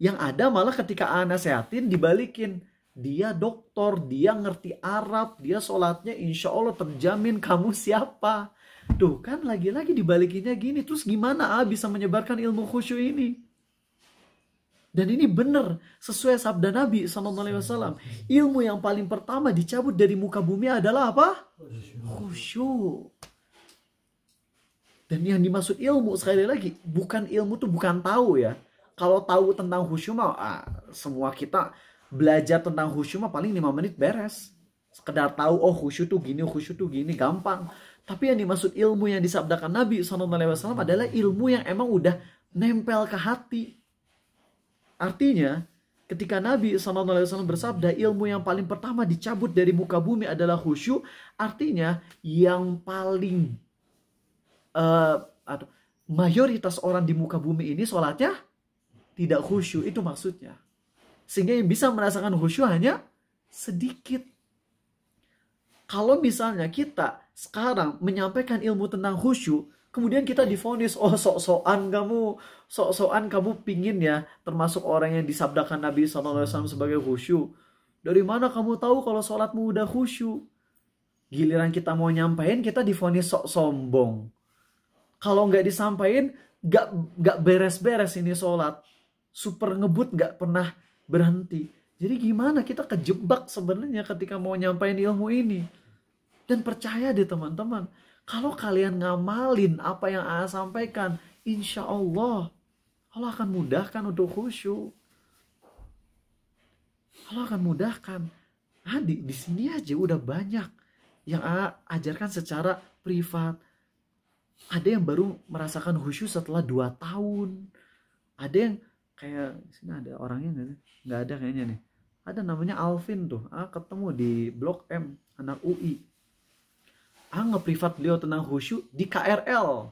Yang ada malah ketika nasihatin dibalikin. Dia doktor, dia ngerti Arab, dia sholatnya insya Allah terjamin. Kamu siapa? Tuh kan lagi-lagi dibalikinnya gini. Terus gimana bisa menyebarkan ilmu khusyuk ini? Dan ini benar sesuai sabda Nabi SAW. Ilmu yang paling pertama dicabut dari muka bumi adalah apa? Khusyuk. Dan yang dimaksud ilmu sekali lagi, bukan ilmu tuh bukan tahu ya. Kalau tahu tentang khusyuk mah semua kita belajar tentang khusyuk mah paling 5 menit beres. Sekedar tahu khusyuk tuh gini, gampang. Tapi yang dimaksud ilmu yang disabdakan Nabi SAW adalah ilmu yang emang udah nempel ke hati. Artinya, ketika Nabi SAW bersabda ilmu yang paling pertama dicabut dari muka bumi adalah khusyuk, artinya yang paling mayoritas orang di muka bumi ini sholatnya tidak khusyuk, itu maksudnya. Sehingga yang bisa merasakan khusyuk hanya sedikit. Kalau misalnya kita sekarang menyampaikan ilmu tentang khusyuk, kemudian kita divonis, sok-sokan kamu pingin ya termasuk orang yang disabdakan Nabi SAW sebagai khusyuk. Dari mana kamu tahu kalau sholatmu udah khusyuk? Giliran kita mau nyampein, kita divonis sok sombong. Kalau nggak disampaikan, nggak beres-beres ini sholat. Super ngebut, nggak pernah berhenti. Jadi gimana kita kejebak sebenarnya ketika mau nyampein ilmu ini. Dan percaya deh teman-teman, Kalau kalian ngamalin apa yang A sampaikan, insya Allah akan mudahkan untuk khusyuk. Allah akan mudahkan. Di sini aja udah banyak yang A ajarkan secara privat. Ada yang baru merasakan khusyuk setelah 2 tahun. Ada yang kayak di sini ada orangnya nggak sih? Nggak ada kayaknya nih. Ada namanya Alvin tuh. Ketemu di Blok M, anak UI. Ngeprivat beliau tentang khusyuk di KRL.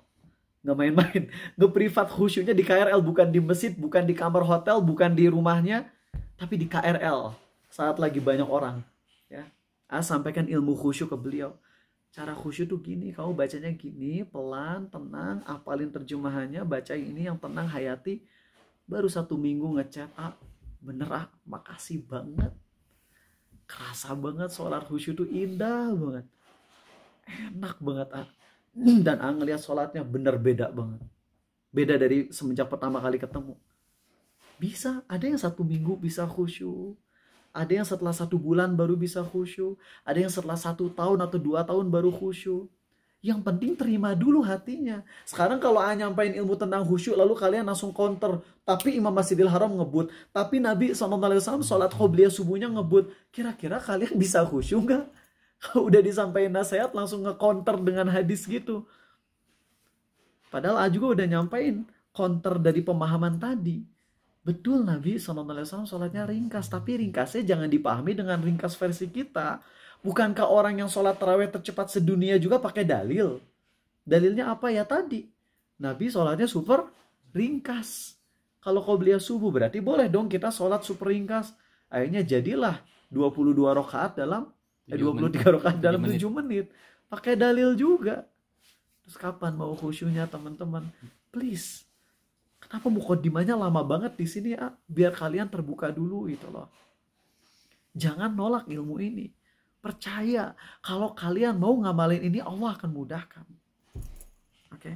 Nggak main-main. Ngeprivat khusyuknya di KRL, bukan di masjid, bukan di kamar hotel, bukan di rumahnya, tapi di KRL saat lagi banyak orang. Ya, sampaikan ilmu khusyuk ke beliau. Cara khusyuk tuh gini, kamu bacanya gini, pelan, tenang, apalin terjemahannya, baca ini yang tenang, hayati. Baru 1 minggu ngechat, bener makasih banget. Kerasa banget sholat khusyuk tuh indah banget. Enak banget dan ngeliat sholatnya bener beda banget. Beda dari semenjak pertama kali ketemu. Bisa, ada yang 1 minggu bisa khusyuk. Ada yang setelah 1 bulan baru bisa khusyuk. Ada yang setelah 1 tahun atau 2 tahun baru khusyuk. Yang penting terima dulu hatinya. Sekarang kalau nyampein ilmu tentang khusyuk lalu kalian langsung counter. Tapi Imam Masjidil Haram ngebut. Tapi Nabi SAW sholat qobliyah subuhnya ngebut. Kira-kira kalian bisa khusyuk gak? Kalau udah disampaikan nasihat langsung nge-counter dengan hadis gitu. Padahal juga udah nyampein counter dari pemahaman tadi. Betul Nabi SAW sholatnya ringkas. Tapi ringkasnya jangan dipahami dengan ringkas versi kita. Bukankah orang yang sholat tarawih tercepat sedunia juga pakai dalil? Dalilnya apa ya tadi? Nabi sholatnya super ringkas. Kalau qobliyah subuh berarti boleh dong kita sholat super ringkas. Akhirnya jadilah 22 rakaat dalam 23 rakaat dalam 7 menit. Pakai dalil juga. Terus kapan mau khusyuknya teman-teman? Please. Kenapa mukadimahnya lama banget di sini biar kalian terbuka dulu gitu loh. Jangan nolak ilmu ini. Percaya kalau kalian mau ngamalin ini Allah akan mudahkan. Oke.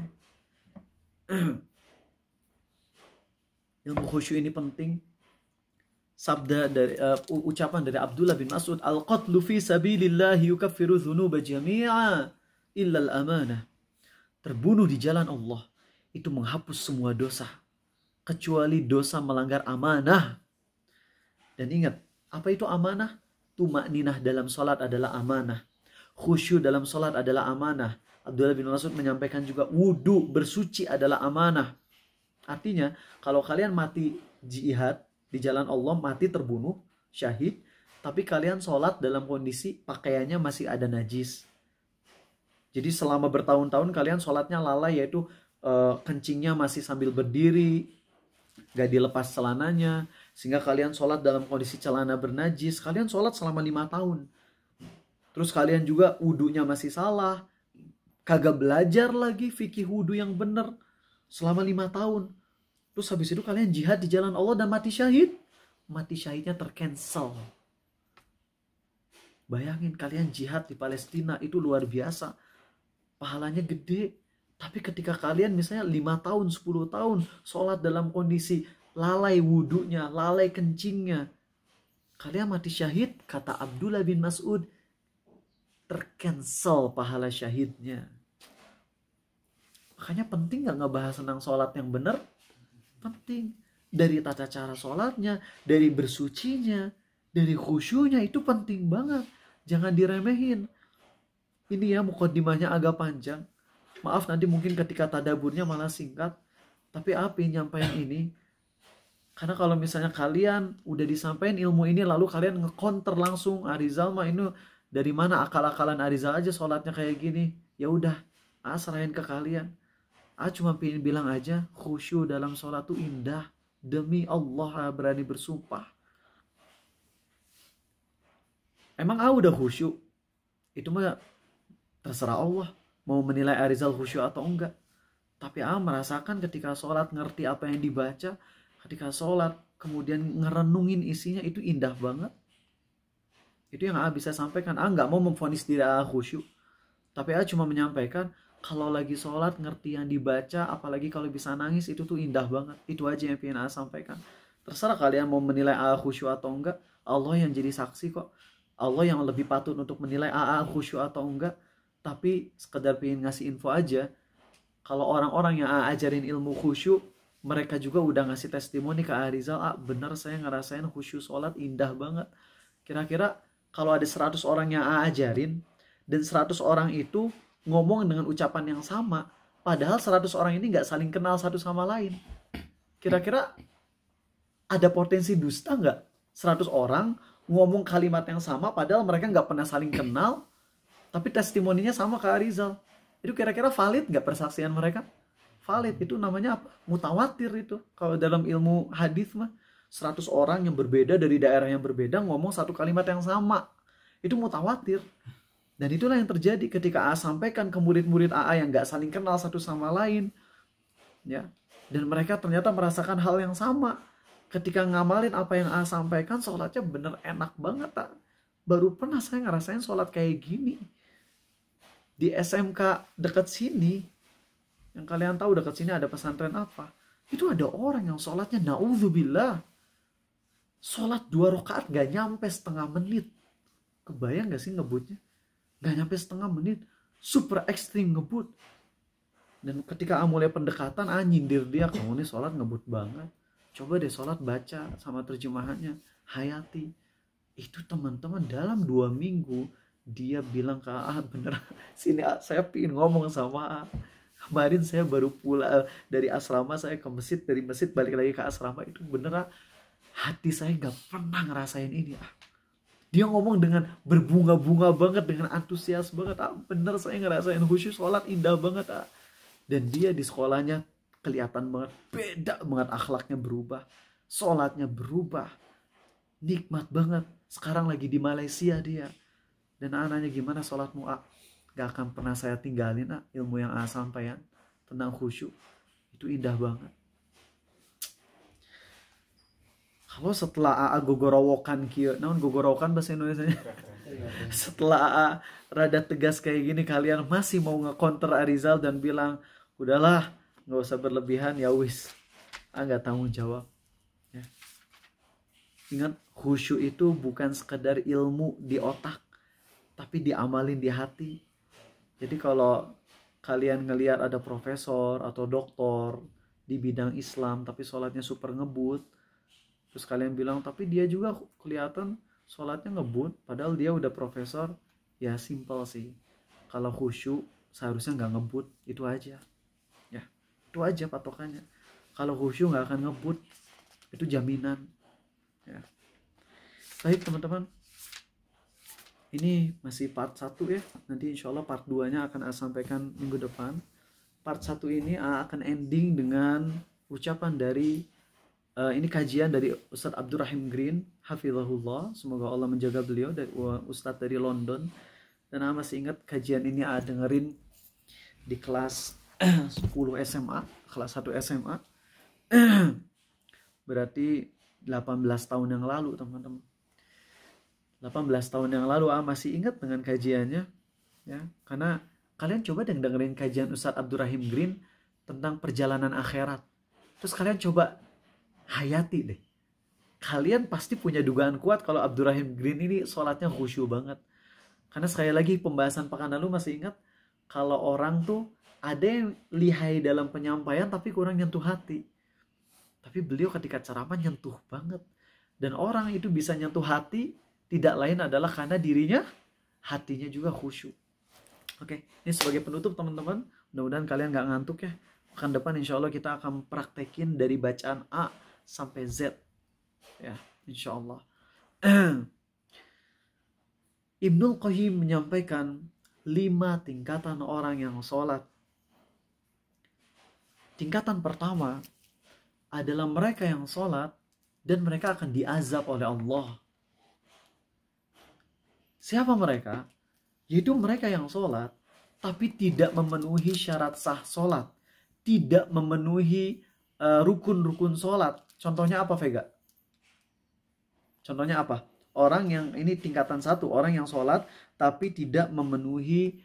Ilmu khusyuk ini penting. Sabda dari ucapan dari Abdullah bin Mas'ud, al-qatlu fi sabilillah yukaffiru dzunuba jami'a illa al-amanah. Terbunuh di jalan Allah itu menghapus semua dosa kecuali dosa melanggar amanah. Dan ingat, apa itu amanah? Tumakninah dalam salat adalah amanah. Khusyuk dalam salat adalah amanah. Abdullah bin Mas'ud menyampaikan juga wudu bersuci adalah amanah. Artinya, kalau kalian mati jihad di jalan Allah, mati terbunuh, syahid, tapi kalian sholat dalam kondisi pakaiannya masih ada najis. Jadi selama bertahun-tahun kalian sholatnya lalai, yaitu kencingnya masih sambil berdiri, gak dilepas celananya, sehingga kalian sholat dalam kondisi celana bernajis. Kalian sholat selama 5 tahun. Terus kalian juga wudunya masih salah, kagak belajar lagi fikih wudu yang benar selama 5 tahun. Terus habis itu kalian jihad di jalan Allah dan mati syahid. Mati syahidnya tercancel. Bayangin kalian jihad di Palestina itu luar biasa. Pahalanya gede. Tapi ketika kalian misalnya 5 tahun, 10 tahun sholat dalam kondisi lalai wudunya, lalai kencingnya. Kalian mati syahid, kata Abdullah bin Mas'ud, tercancel pahala syahidnya. Makanya penting gak ngebahas tentang sholat yang benar? Penting. Dari tata cara sholatnya, dari bersucinya, dari khusyuknya, itu penting banget. Jangan diremehin. Ini ya mukadimahnya agak panjang. Maaf nanti mungkin ketika tadaburnya malah singkat. Tapi apa yang nyampain ini? Karena kalau misalnya kalian udah disampaikan ilmu ini lalu kalian nge-counter langsung, Arizal mah ini dari mana akal-akalan Arizal aja sholatnya kayak gini. Ya udah, serahin ke kalian. Cuma pengen bilang aja, khusyuk dalam sholat tuh indah. Demi Allah berani bersumpah. Emang udah khusyuk? Itu mah terserah Allah. Mau menilai Arizal khusyuk atau enggak. Tapi merasakan ketika sholat ngerti apa yang dibaca. Ketika sholat kemudian ngerenungin isinya itu indah banget. Itu yang bisa sampaikan. Nggak mau memvonis diri khusyuk. Tapi cuma menyampaikan, kalau lagi sholat ngerti yang dibaca, apalagi kalau bisa nangis, itu tuh indah banget. Itu aja yang pengen sampaikan. Terserah kalian mau menilai khusyuk atau enggak. Allah yang jadi saksi kok. Allah yang lebih patut untuk menilai khusyuk atau enggak. tapi sekedar pengen ngasih info aja, kalau orang-orang yang ajarin ilmu khusyuk, mereka juga udah ngasih testimoni ke Rizal, bener saya ngerasain khusyuk sholat indah banget. Kira-kira kalau ada 100 orang yang ajarin, dan 100 orang itu ngomong dengan ucapan yang sama, padahal 100 orang ini gak saling kenal satu sama lain. Kira-kira ada potensi dusta nggak? 100 orang ngomong kalimat yang sama padahal mereka nggak pernah saling kenal, tapi testimoninya sama ke Rizal. Itu kira-kira valid nggak persaksian mereka? Valid. Itu namanya apa? Mutawatir itu. Kalau dalam ilmu hadis mah 100 orang yang berbeda dari daerah yang berbeda ngomong satu kalimat yang sama. Itu mutawatir. Dan itulah yang terjadi ketika AA sampaikan ke murid-murid AA yang nggak saling kenal satu sama lain. Ya. Dan mereka ternyata merasakan hal yang sama. Ketika ngamalin apa yang AA sampaikan, sholatnya bener enak banget. Baru pernah saya ngerasain sholat kayak gini. Di SMK dekat sini, yang kalian tahu dekat sini ada pesantren apa? Itu ada orang yang sholatnya na'udzubillah. Sholat 2 rakaat gak nyampe setengah menit. Kebayang gak sih ngebutnya? Gak nyampe setengah menit. Super ekstrim ngebut. Dan ketika mulai pendekatan, nyindir dia, kamu nih sholat ngebut banget. Coba deh sholat baca sama terjemahannya, hayati. Itu teman-teman dalam 2 minggu dia bilang ke bener, sini saya pingin ngomong sama kemarin saya baru pulang dari asrama, saya ke masjid, dari masjid balik lagi ke asrama, itu bener hati saya gak pernah ngerasain ini. Dia ngomong dengan berbunga-bunga banget, dengan antusias banget. Bener saya ngerasain khusyuk sholat indah banget. Dan dia di sekolahnya kelihatan banget, beda banget, akhlaknya berubah, sholatnya berubah, nikmat banget. Sekarang lagi di Malaysia dia. Dan nanya gimana sholatmu, gak akan pernah saya tinggalin, ilmu yang sampaikan tentang khusyuk itu indah banget. Kalau setelah gogorowokan kieu, naon gogorowokan bahasa Indonesianya? Setelah rada tegas kayak gini, kalian masih mau nge-counter Rizal dan bilang, udahlah, nggak usah berlebihan, ya wis, nggak tanggung jawab. Ya. Ingat, khusyuk itu bukan sekedar ilmu di otak, tapi diamalin di hati. Jadi kalau kalian ngelihat ada profesor atau doktor di bidang Islam, tapi sholatnya super ngebut, terus kalian bilang, tapi dia juga kelihatan sholatnya ngebut, padahal dia udah profesor, ya simple sih. Kalau khusyuk seharusnya nggak ngebut, itu aja. Ya, itu aja patokannya. Kalau khusyuk nggak akan ngebut, itu jaminan. Ya. Baik teman-teman, ini masih part 1 ya. Nanti insya Allah part 2-nya akan saya sampaikan minggu depan. Part 1 ini akan ending dengan ucapan dari ini kajian dari Ustadz Abdurrahim Green, hafizahullah, semoga Allah menjaga beliau, dari Ustadz dari London. Dan masih ingat kajian ini dengerin di kelas 10 SMA, kelas 1 SMA. Berarti 18 tahun yang lalu teman-teman. 18 tahun yang lalu masih ingat dengan kajiannya ya, karena kalian coba dengerin kajian Ustadz Abdurrahim Green tentang perjalanan akhirat. Terus kalian coba hayati deh. Kalian pasti punya dugaan kuat kalau Abdurrahim Green ini sholatnya khusyuk banget. Karena sekali lagi pembahasan pekan lalu masih ingat, kalau orang tuh ada yang lihai dalam penyampaian tapi kurang nyentuh hati. Tapi beliau ketika ceramah nyentuh banget. Dan orang itu bisa nyentuh hati tidak lain adalah karena dirinya, hatinya juga khusyuk. Oke, ini sebagai penutup teman-teman. Mudah-mudahan kalian gak ngantuk ya. Pekan depan insya Allah kita akan praktekin dari bacaan A sampai Z. Ya, insya Allah. Ibnul Qayyim menyampaikan 5 tingkatan orang yang sholat. Tingkatan pertama adalah mereka yang sholat dan mereka akan diazab oleh Allah. Siapa mereka? Yaitu mereka yang sholat tapi tidak memenuhi syarat sah sholat, tidak memenuhi rukun-rukun sholat. Contohnya apa, Vega? Contohnya apa? Orang yang ini tingkatan 1, orang yang sholat tapi tidak memenuhi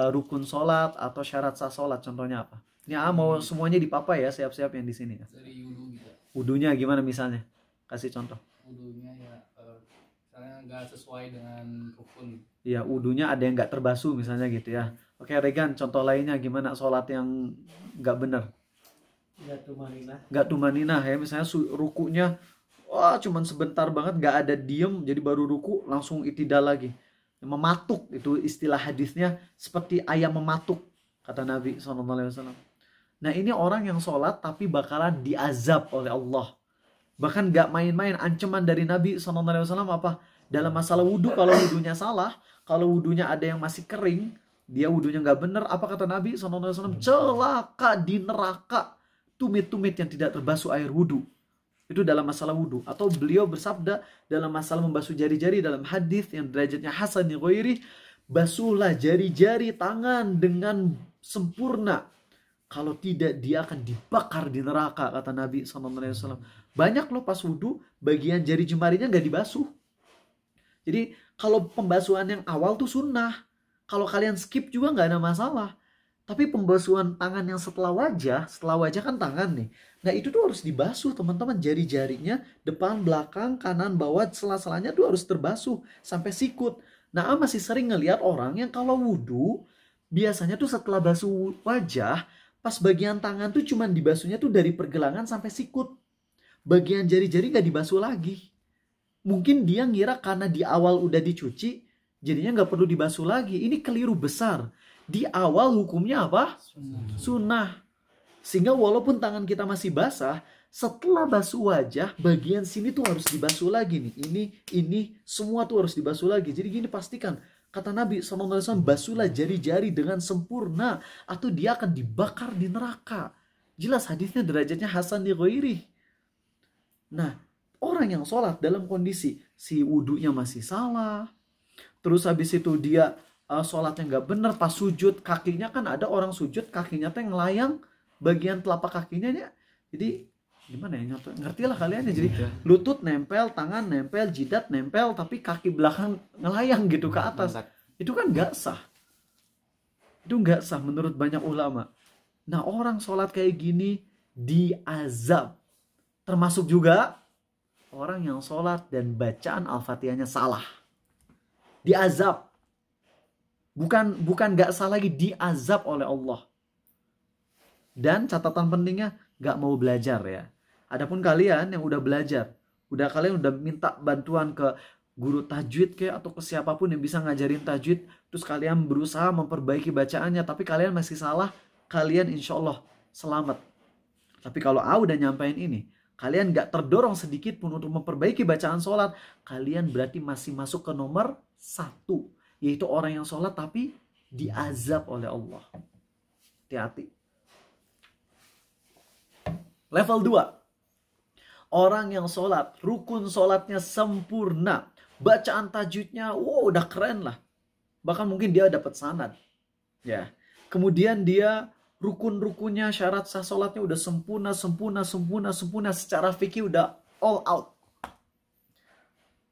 rukun sholat atau syarat sah sholat. Contohnya apa? Ini mau semuanya dipapa ya, siap-siap yang di sini ya. Dari wudu gitu. Wudunya gimana misalnya? Kasih contoh. Wudunya ya misalnya nggak sesuai dengan rukun. Ya, wudunya ada yang nggak terbasuh misalnya gitu ya. Oke, Regan, contoh lainnya gimana sholat yang nggak benar? Nggak tumaninah ya, misalnya rukunya wah cuman sebentar banget, nggak ada diem, jadi baru ruku langsung itidal lagi. Mematuk, itu istilah hadisnya seperti ayam mematuk, kata Nabi SAW. Nah, ini orang yang sholat tapi bakalan diazab oleh Allah. Bahkan gak main-main, ancaman dari Nabi SAW apa? Dalam masalah wudhu, kalau wudhunya salah, kalau wudhunya ada yang masih kering, dia wudhunya gak benar, apa kata Nabi SAW? Celaka di neraka tumit-tumit yang tidak terbasuh air wudhu. Itu dalam masalah wudhu. Atau beliau bersabda dalam masalah membasuh jari-jari dalam hadis yang derajatnya hasan di ghairi, basuhlah jari-jari tangan dengan sempurna. Kalau tidak, dia akan dibakar di neraka, kata Nabi SAW. Banyak loh pas wudhu, bagian jari jemarinya nggak dibasuh. Jadi kalau pembasuhan yang awal tuh sunnah. Kalau kalian skip juga nggak ada masalah. Tapi pembasuhan tangan yang setelah wajah kan tangan nih. Nah itu tuh harus dibasuh teman-teman. Jari-jarinya, depan, belakang, kanan, bawah, sela-selanya tuh harus terbasuh sampai sikut. Nah masih sering ngelihat orang yang kalau wudhu, biasanya tuh setelah basuh wajah, pas bagian tangan tuh cuman dibasuhnya tuh dari pergelangan sampai sikut. Bagian jari-jari gak dibasuh lagi. Mungkin dia ngira karena di awal udah dicuci, jadinya gak perlu dibasuh lagi. Ini keliru besar. Di awal hukumnya apa? Sunnah. Sehingga walaupun tangan kita masih basah, setelah basuh wajah, bagian sini tuh harus dibasuh lagi nih. Ini, semua tuh harus dibasuh lagi. Jadi gini, pastikan. Kata Nabi SAW, basuhlah jari-jari dengan sempurna, atau dia akan dibakar di neraka. Jelas hadisnya derajatnya hasan li ghairi. Nah, orang yang sholat dalam kondisi si wudunya masih salah, terus habis itu dia sholatnya nggak benar, pas sujud kakinya kan ada orang sujud kakinya tuh ngelayang bagian telapak kakinya ya. Jadi gimana ya, ngerti lah kalian ya. Jadi lutut nempel, tangan nempel, jidat nempel, tapi kaki belakang ngelayang gitu ke atas. Itu kan nggak sah. Itu nggak sah menurut banyak ulama. Nah orang sholat kayak gini diazab. Termasuk juga orang yang sholat dan bacaan Al-Fatihahnya salah. Diazab. Bukan nggak salah lagi, diazab oleh Allah. Dan catatan pentingnya, nggak mau belajar ya. Adapun kalian yang udah belajar, kalian udah minta bantuan ke guru tajwid kayak atau ke siapapun yang bisa ngajarin tajwid, terus kalian berusaha memperbaiki bacaannya, tapi kalian masih salah, kalian insya Allah selamat. Tapi kalau udah nyampein ini, kalian gak terdorong sedikit pun untuk memperbaiki bacaan sholat, kalian berarti masih masuk ke nomor 1, yaitu orang yang sholat tapi diazab oleh Allah. Hati-hati. Level 2. Orang yang sholat, rukun sholatnya sempurna. Bacaan tajwidnya, udah keren lah. Bahkan mungkin dia dapat sanad. Ya. Kemudian dia rukun-rukunnya, syarat sah sholatnya udah sempurna. Secara fikih udah all out.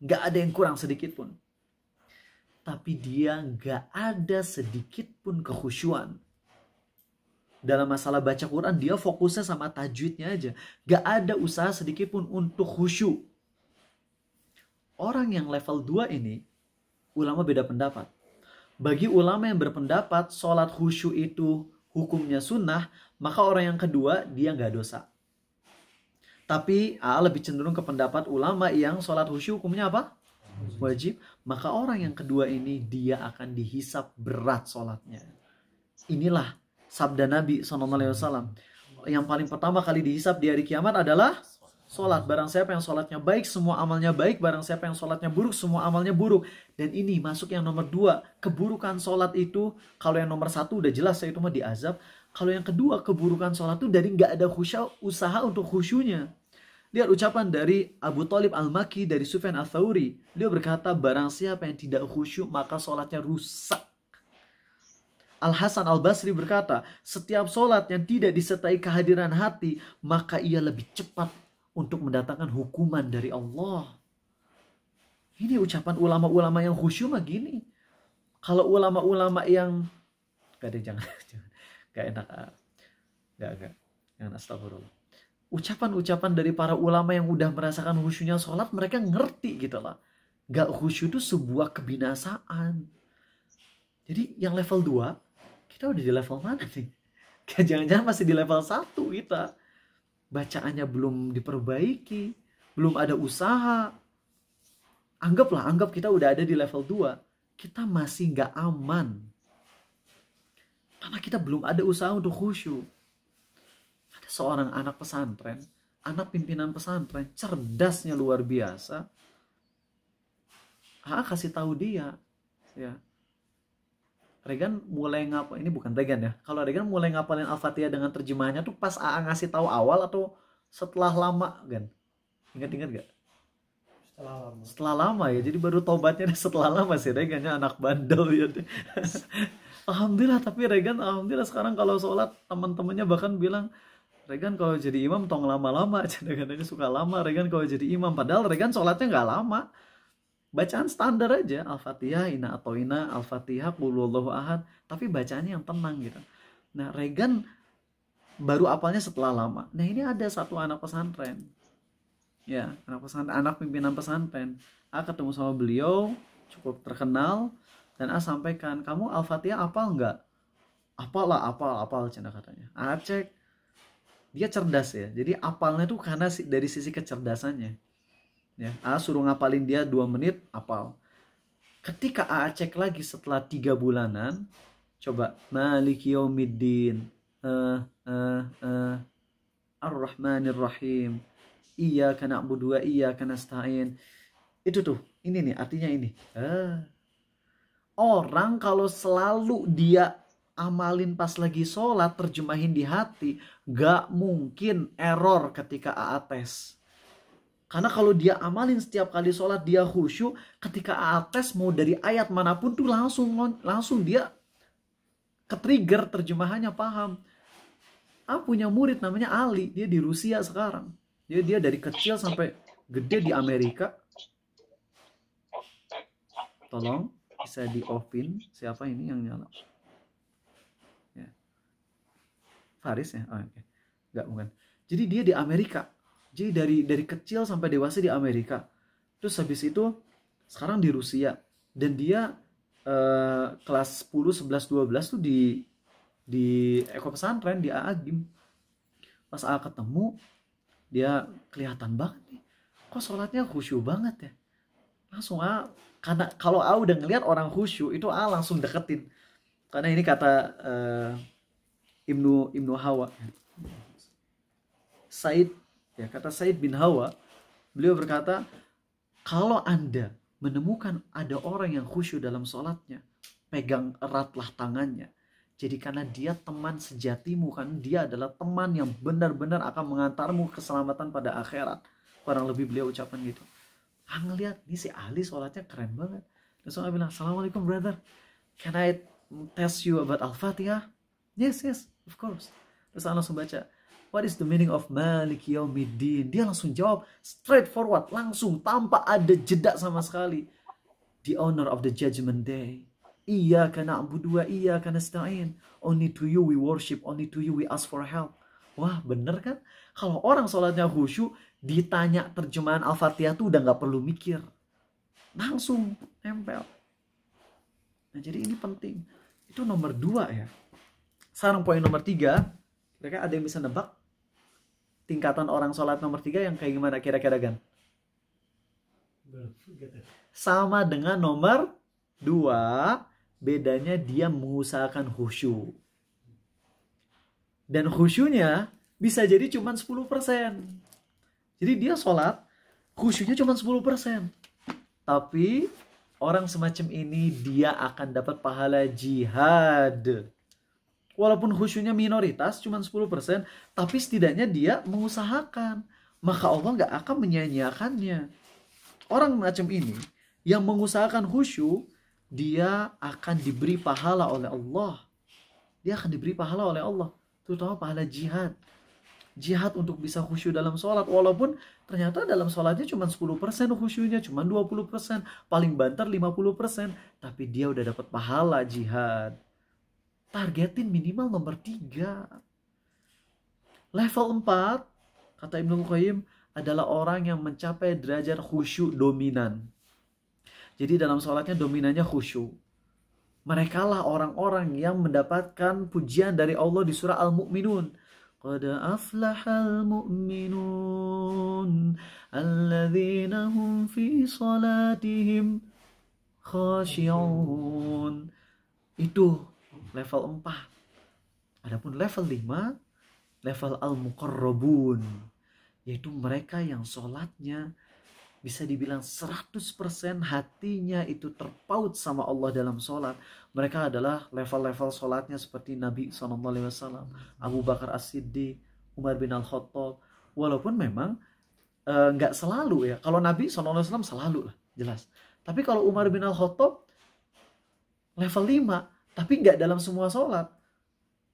Gak ada yang kurang sedikit pun. Tapi dia gak ada sedikit pun kekhusyuan. Dalam masalah baca Quran, dia fokusnya sama tajwidnya aja. Gak ada usaha sedikit pun untuk khusyuk. Orang yang level 2 ini, ulama beda pendapat. Bagi ulama yang berpendapat sholat khusyuk itu hukumnya sunnah, maka orang yang kedua dia gak dosa. Tapi lebih cenderung ke pendapat ulama yang sholat khusyuk hukumnya apa? Wajib. Maka orang yang kedua ini dia akan dihisap berat sholatnya. Inilah sabda Nabi SAW. Yang paling pertama kali dihisap di hari kiamat adalah sholat. Barang siapa yang sholatnya baik, semua amalnya baik. Barang siapa yang sholatnya buruk, semua amalnya buruk. Dan ini masuk yang nomor 2. Keburukan sholat itu, kalau yang nomor 1 udah jelas, itu mah diazab. Kalau yang kedua, keburukan sholat itu dari gak ada usaha untuk khusyunya. Lihat ucapan dari Abu Thalib Al-Makki, dari Sufyan Ats-Tsauri. Dia berkata, barang siapa yang tidak khusyuk, maka sholatnya rusak. Al-Hasan Al-Basri berkata, setiap sholat yang tidak disertai kehadiran hati, maka ia lebih cepat untuk mendatangkan hukuman dari Allah. Ini ucapan ulama-ulama yang khusyuk mah gini. Kalau ulama-ulama yang jangan gak enak. Jangan, astagfirullah. Ucapan-ucapan dari para ulama yang udah merasakan khusyuknya sholat, mereka ngerti gitu lah. Gak khusyuk itu sebuah kebinasaan. Jadi yang level 2, kita udah di level mana nih? Jangan-jangan masih di level 1 kita. Bacaannya belum diperbaiki, belum ada usaha. Anggap kita udah ada di level 2. Kita masih gak aman. Karena kita belum ada usaha untuk khusyuk. Ada seorang anak pesantren, anak pimpinan pesantren, cerdasnya luar biasa. Kasih tahu dia, ya. Regan mulai ini bukan Regan ya. Kalau Regan mulai ngapalin Al-Fatihah dengan terjemahannya tuh pas AA ngasih tahu awal atau setelah lama, Gan? Ingat-ingat gak? Setelah lama ya. Jadi baru tobatnya setelah lama sih. Regannya anak bandel ya. Alhamdulillah, tapi Regan alhamdulillah sekarang kalau sholat teman-temannya bahkan bilang, Regan kalau jadi imam tong lama-lama. Kadang-kadang suka lama Regan kalau jadi imam. Padahal Regan sholatnya nggak lama. Bacaan standar aja, Al-Fatihah, Inna Atoina, Al-Fatihah, Qul Huwallahu Ahad, tapi bacaannya yang tenang gitu. Nah, Regan baru apalnya setelah lama. Nah, ini ada satu anak pesantren. Ya, anak pesantren, anak pimpinan pesantren. Ketemu sama beliau, cukup terkenal, dan sampaikan, kamu Al-Fatihah apal nggak? Apal cina katanya. Cek, dia cerdas ya. Jadi apalnya tuh karena dari sisi kecerdasannya. Ya, suruh ngapalin dia 2 menit, apal. Ketika cek lagi setelah 3 bulanan, coba Maliki Yaumiddin, Ar-Rahmanir Rahim, Iyyaka na'budu wa iyyaka nasta'in. Itu tuh, ini nih artinya ini. Orang kalau selalu dia amalin pas lagi sholat, terjemahin di hati, gak mungkin error ketika tes. Karena kalau dia amalin setiap kali sholat, dia khusyuk, ketika tes mau dari ayat manapun tuh langsung dia ke-trigger, terjemahannya paham. Punya murid namanya Ali, dia di Rusia sekarang. Dia dari kecil sampai gede di Amerika. Tolong bisa di-offin. Siapa ini yang nyala? Ya. Faris ya? Okay. Enggak, bukan. Jadi dia di Amerika. Jadi dari kecil sampai dewasa di Amerika. Terus habis itu sekarang di Rusia. Dan dia kelas 10, 11, 12 tuh di Eko Pesantren, di Agim. Pas ketemu, dia kelihatan banget nih. Kok sholatnya khusyuk banget ya? Langsung karena kalau udah ngelihat orang khusyuk, itu langsung deketin. Karena ini kata Ibnu Hawa. Kata Said bin Hawa, beliau berkata, kalau Anda menemukan ada orang yang khusyuk dalam sholatnya, pegang eratlah tangannya. Jadi karena dia teman sejatimu, kan dia adalah teman yang benar-benar akan mengantarmu keselamatan pada akhirat. Kurang lebih beliau ucapkan gitu. Ngeliat, ini si Ali sholatnya keren banget. Terus saya bilang, Assalamualaikum brother, can I test you about Al-Fatihah? Yes, of course. Terus saya langsung baca, what is the meaning of Maliki Yaumiddin? Dia langsung jawab straightforward, langsung tanpa ada jeda sama sekali. The honor of the judgment day. Iyyaka na'budu wa iyyaka nasta'in. Only to you we worship, only to you we ask for help. Wah, bener kan? Kalau orang sholatnya khusyuk, ditanya terjemahan Al-Fatihah tuh udah gak perlu mikir. Langsung nempel. Nah, jadi ini penting. Itu nomor 2 ya. Sekarang poin nomor 3. Kira-kira ada yang bisa nebak tingkatan orang sholat nomor 3 yang kayak gimana kira-kira, Gan? Sama dengan nomor 2, bedanya dia mengusahakan khusyuk. Dan khusyuknya bisa jadi cuma 10%. Jadi dia sholat, khusyuknya cuma 10%. Tapi orang semacam ini dia akan dapat pahala jihad. Walaupun khusyuknya minoritas, cuma 10%, tapi setidaknya dia mengusahakan. Maka Allah gak akan menyia-nyiakannya. Orang macam ini, yang mengusahakan khusyuk, dia akan diberi pahala oleh Allah. Dia akan diberi pahala oleh Allah. Terutama pahala jihad. Jihad untuk bisa khusyuk dalam sholat. Walaupun ternyata dalam sholatnya cuma 10% khusyuknya, cuma 20%. Paling banter 50%. Tapi dia udah dapat pahala jihad. Targetin minimal nomor 3. Level 4, kata Ibnu Qayyim, adalah orang yang mencapai derajat khusyuk dominan. Jadi dalam sholatnya dominannya khusyuk. Mereka lah orang-orang yang mendapatkan pujian dari Allah di surah Al-Mu'minun. Qad aflahal mu'minun alladzina hum fi salatihim khashi'un. Itu level 4. Adapun level 5, level al-muqarrabun, yaitu mereka yang sholatnya bisa dibilang 100% hatinya itu terpaut sama Allah dalam sholat. Mereka adalah level-level sholatnya seperti Nabi SAW, Abu Bakar As-Siddiq, Umar bin Al-Khattab. Walaupun memang nggak selalu ya. Kalau Nabi SAW selalu lah, jelas. Tapi kalau Umar bin Al-Khattab level 5, tapi nggak dalam semua sholat.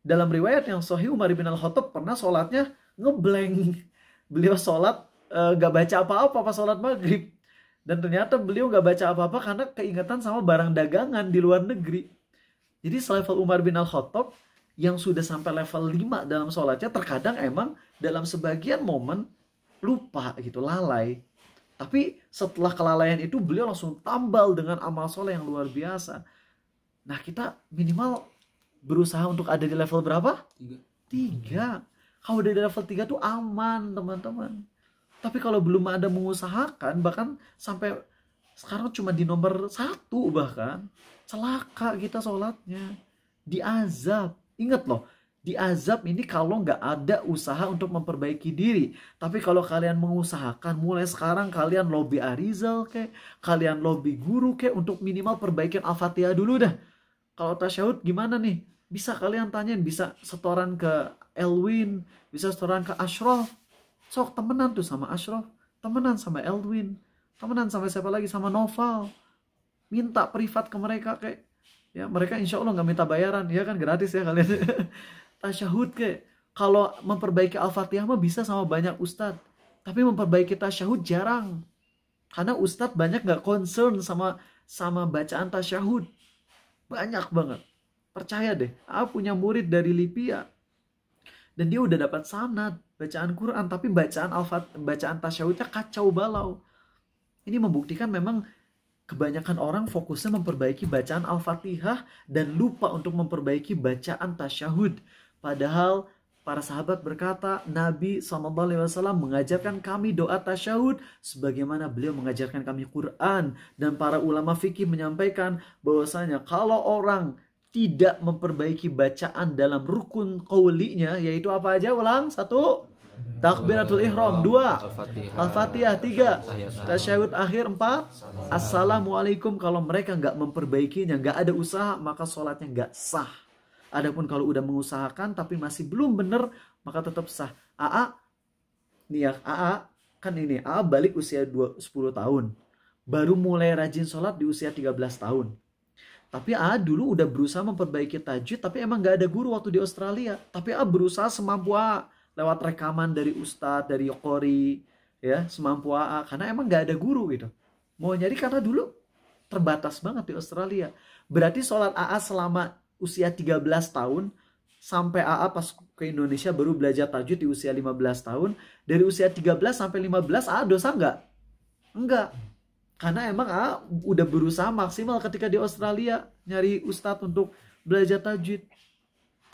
Dalam riwayat yang sahih, Umar bin Al-Khattab pernah sholatnya ngeblank. Beliau sholat gak baca apa-apa pas sholat maghrib. Dan ternyata beliau gak baca apa-apa karena keingetan sama barang dagangan di luar negeri. Jadi selevel Umar bin Al-Khattab yang sudah sampai level 5 dalam sholatnya, terkadang emang dalam sebagian momen lupa gitu, lalai. Tapi setelah kelalaian itu beliau langsung tambal dengan amal soleh yang luar biasa. Nah, kita minimal berusaha untuk ada di level berapa? 3. Kalau udah di level 3 tuh aman, teman-teman. Tapi kalau belum ada mengusahakan, bahkan sampai sekarang cuma di nomor 1 bahkan, celaka kita sholatnya. Diazab. Ingat loh, diazab ini kalau nggak ada usaha untuk memperbaiki diri. Tapi kalau kalian mengusahakan, mulai sekarang kalian lobby Arizal kek, kalian lobby guru kek untuk minimal perbaikin Al-Fatihah dulu dah. Kalau tasyahud gimana nih? Bisa kalian tanyain, bisa setoran ke Elwin, bisa setoran ke Ashraf. Sok temenan tuh sama Ashraf, temenan sama Elwin, temenan sama siapa lagi, sama Noval. Minta privat ke mereka kayak, ya mereka insya Allah nggak minta bayaran, ya kan gratis ya kalian. Tasyahud kayak, kalau memperbaiki Al-Fatihah mah bisa sama banyak ustadz, tapi memperbaiki tasyahud jarang. Karena ustadz banyak nggak concern sama bacaan tasyahud, banyak banget. Percaya deh, aku punya murid dari Libya dan dia udah dapat sanad bacaan Quran, tapi bacaan tasyahudnya kacau balau. Ini membuktikan memang kebanyakan orang fokusnya memperbaiki bacaan Al-Fatihah dan lupa untuk memperbaiki bacaan tasyahud. Padahal para sahabat berkata, Nabi SAW mengajarkan kami doa tasyahud sebagaimana beliau mengajarkan kami Quran. Dan para ulama fikih menyampaikan bahwasanya kalau orang tidak memperbaiki bacaan dalam rukun qaulinya, yaitu apa aja? Ulang. 1, takbiratul ihram. 2, Al-Fatihah. 3, tasyahud akhir. 4, assalamualaikum. Kalau mereka nggak memperbaikinya, nggak ada usaha, maka sholatnya nggak sah. Adapun kalau udah mengusahakan tapi masih belum benar, maka tetap sah. AA nih ya, AA kan ini, AA balik usia 10 tahun, baru mulai rajin sholat di usia 13 tahun. Tapi A dulu udah berusaha memperbaiki tajwid, tapi emang gak ada guru waktu di Australia. Tapi A berusaha semampu A, lewat rekaman dari ustadz, dari qori, ya, semampu A, karena emang gak ada guru gitu. Mau nyari karena dulu terbatas banget di Australia. Berarti sholat AA selama usia 13 tahun, sampai AA pas ke Indonesia baru belajar tajwid di usia 15 tahun. Dari usia 13 sampai 15 AA dosa nggak? Enggak. Karena emang AA udah berusaha maksimal ketika di Australia nyari ustadz untuk belajar tajwid.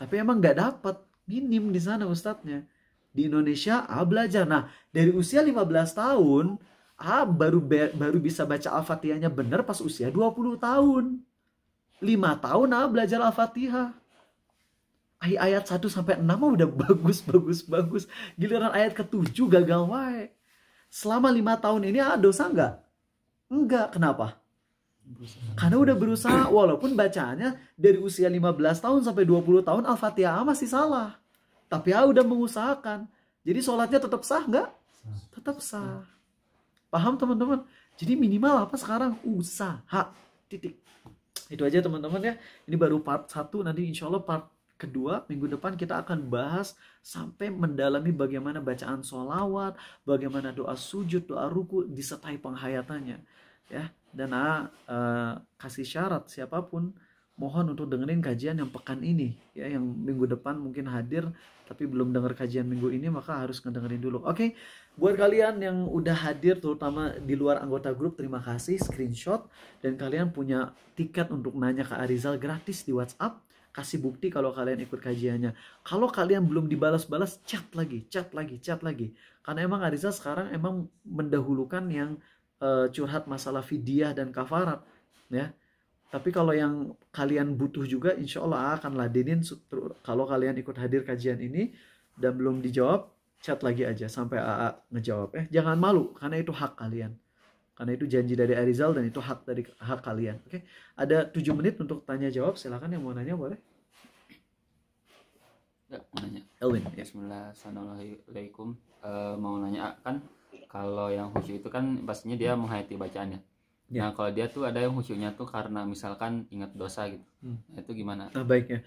Tapi emang nggak dapat, minim di sana ustadznya. Di Indonesia AA belajar. Nah, dari usia 15 tahun AA baru bisa baca Al-Fatihahnya benar pas usia 20 tahun. 5 tahun AA belajar Al-Fatihah. Ayat 1 sampai 6 udah bagus. Giliran ayat ke-7 gagal wae. Selama 5 tahun ini AA dosa nggak? Enggak. Kenapa? Karena udah berusaha, walaupun bacaannya dari usia 15 tahun sampai 20 tahun Al-Fatihah masih salah. Tapi udah mengusahakan. Jadi sholatnya tetap sah nggak? Tetap sah. Paham teman-teman? Jadi minimal apa sekarang? Usaha. Titik. Itu aja teman-teman ya. Ini baru part 1. Nanti insya Allah part kedua minggu depan kita akan bahas sampai mendalami bagaimana bacaan sholawat, bagaimana doa sujud, doa ruku disertai penghayatannya. Ya, dan kasih syarat siapapun mohon untuk dengerin kajian yang pekan ini ya, yang minggu depan mungkin hadir tapi belum dengar kajian minggu ini maka harus ngedengerin dulu. Oke, Buat kalian yang udah hadir, terutama di luar anggota grup, terima kasih, screenshot. Dan kalian punya tiket untuk nanya ke Arizal gratis di WhatsApp. Kasih bukti kalau kalian ikut kajiannya. Kalau kalian belum dibalas-balas, chat lagi. Karena emang Arizal sekarang emang mendahulukan yang curhat masalah fidyah dan kafarat. Ya. Tapi kalau yang kalian butuh juga, insya Allah akan ladenin kalau kalian ikut hadir kajian ini dan belum dijawab, chat lagi aja sampai AA ngejawab. Jangan malu, karena itu hak kalian. Karena itu janji dari Arizal dan itu hak kalian. Oke, ada 7 menit untuk tanya jawab. Silakan yang mau nanya boleh. Ya, mau nanya. Elwin. Ya. Bismillahirrahmanirrahim. Mau nanya kan, kalau yang khusyuk itu kan pastinya dia menghayati bacaannya. Ya. Nah, kalau dia tuh ada yang khusyuknya tuh karena misalkan ingat dosa gitu. Nah, itu gimana? Nah, baiknya.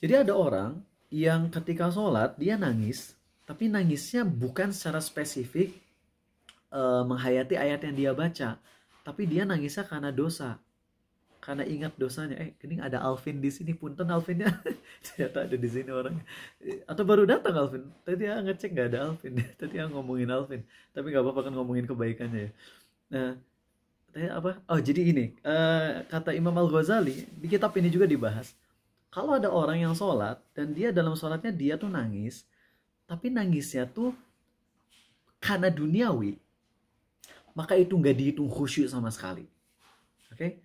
Jadi ada orang yang ketika sholat dia nangis, tapi nangisnya bukan secara spesifik menghayati ayat yang dia baca, tapi dia nangisnya karena dosa, karena ingat dosanya. Kening ada Alvin di sini, punten Alvinnya. Ternyata ada di sini orangnya. Atau baru datang Alvin? Tadi ya ngecek nggak ada Alvin. Tadi ya ngomongin Alvin, tapi nggak apa-apa kan ngomongin kebaikannya ya. Nah, apa? Oh, jadi ini kata Imam Al-Ghazali di kitab ini juga dibahas. Kalau ada orang yang sholat dan dia dalam sholatnya dia tuh nangis, tapi nangisnya tuh karena duniawi, maka itu nggak dihitung khusyuk sama sekali. Oke?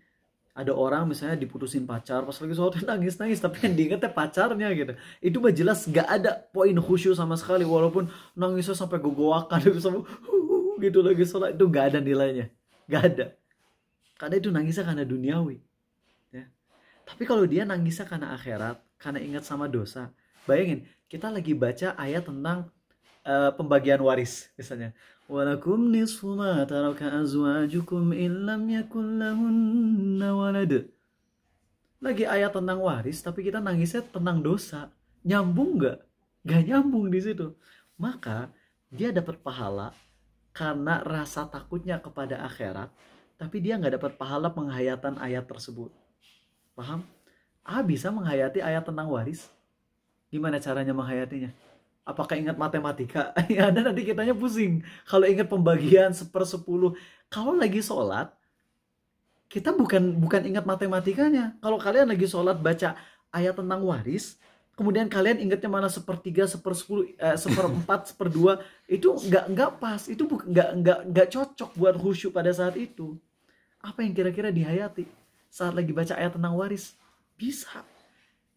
Ada orang misalnya diputusin pacar, pas lagi sholat nangis, tapi yang diingetnya pacarnya gitu. Itu mah jelas nggak ada poin khusyuk sama sekali, walaupun nangisnya sampai gogowakan gitu lagi sholat, itu nggak ada nilainya, nggak ada. Karena itu nangisnya karena duniawi. Ya. Tapi kalau dia nangisnya karena akhirat, karena ingat sama dosa, bayangin kita lagi baca ayat tentang pembagian waris misalnya. Walakum nisfu ma taraka azwajukum illam yakul lahunna walad. Lagi ayat tentang waris, tapi kita nangisnya tentang dosa. Nyambung nggak? Nggak nyambung di situ. Maka dia dapat pahala karena rasa takutnya kepada akhirat, tapi dia nggak dapat pahala penghayatan ayat tersebut. Paham? Bisa menghayati ayat tentang waris. Gimana caranya menghayatinya? Apakah ingat matematika? Ya, dan nanti kitanya pusing. Kalau ingat pembagian 1/10, kalau lagi sholat, kita bukan ingat matematikanya. Kalau kalian lagi sholat baca ayat tentang waris, kemudian kalian ingatnya mana 1/3, 1/10, 1/4, 1/2, itu nggak pas. Itu nggak cocok buat khusyuk pada saat itu. Apa yang kira-kira dihayati saat lagi baca ayat tentang waris? Bisa.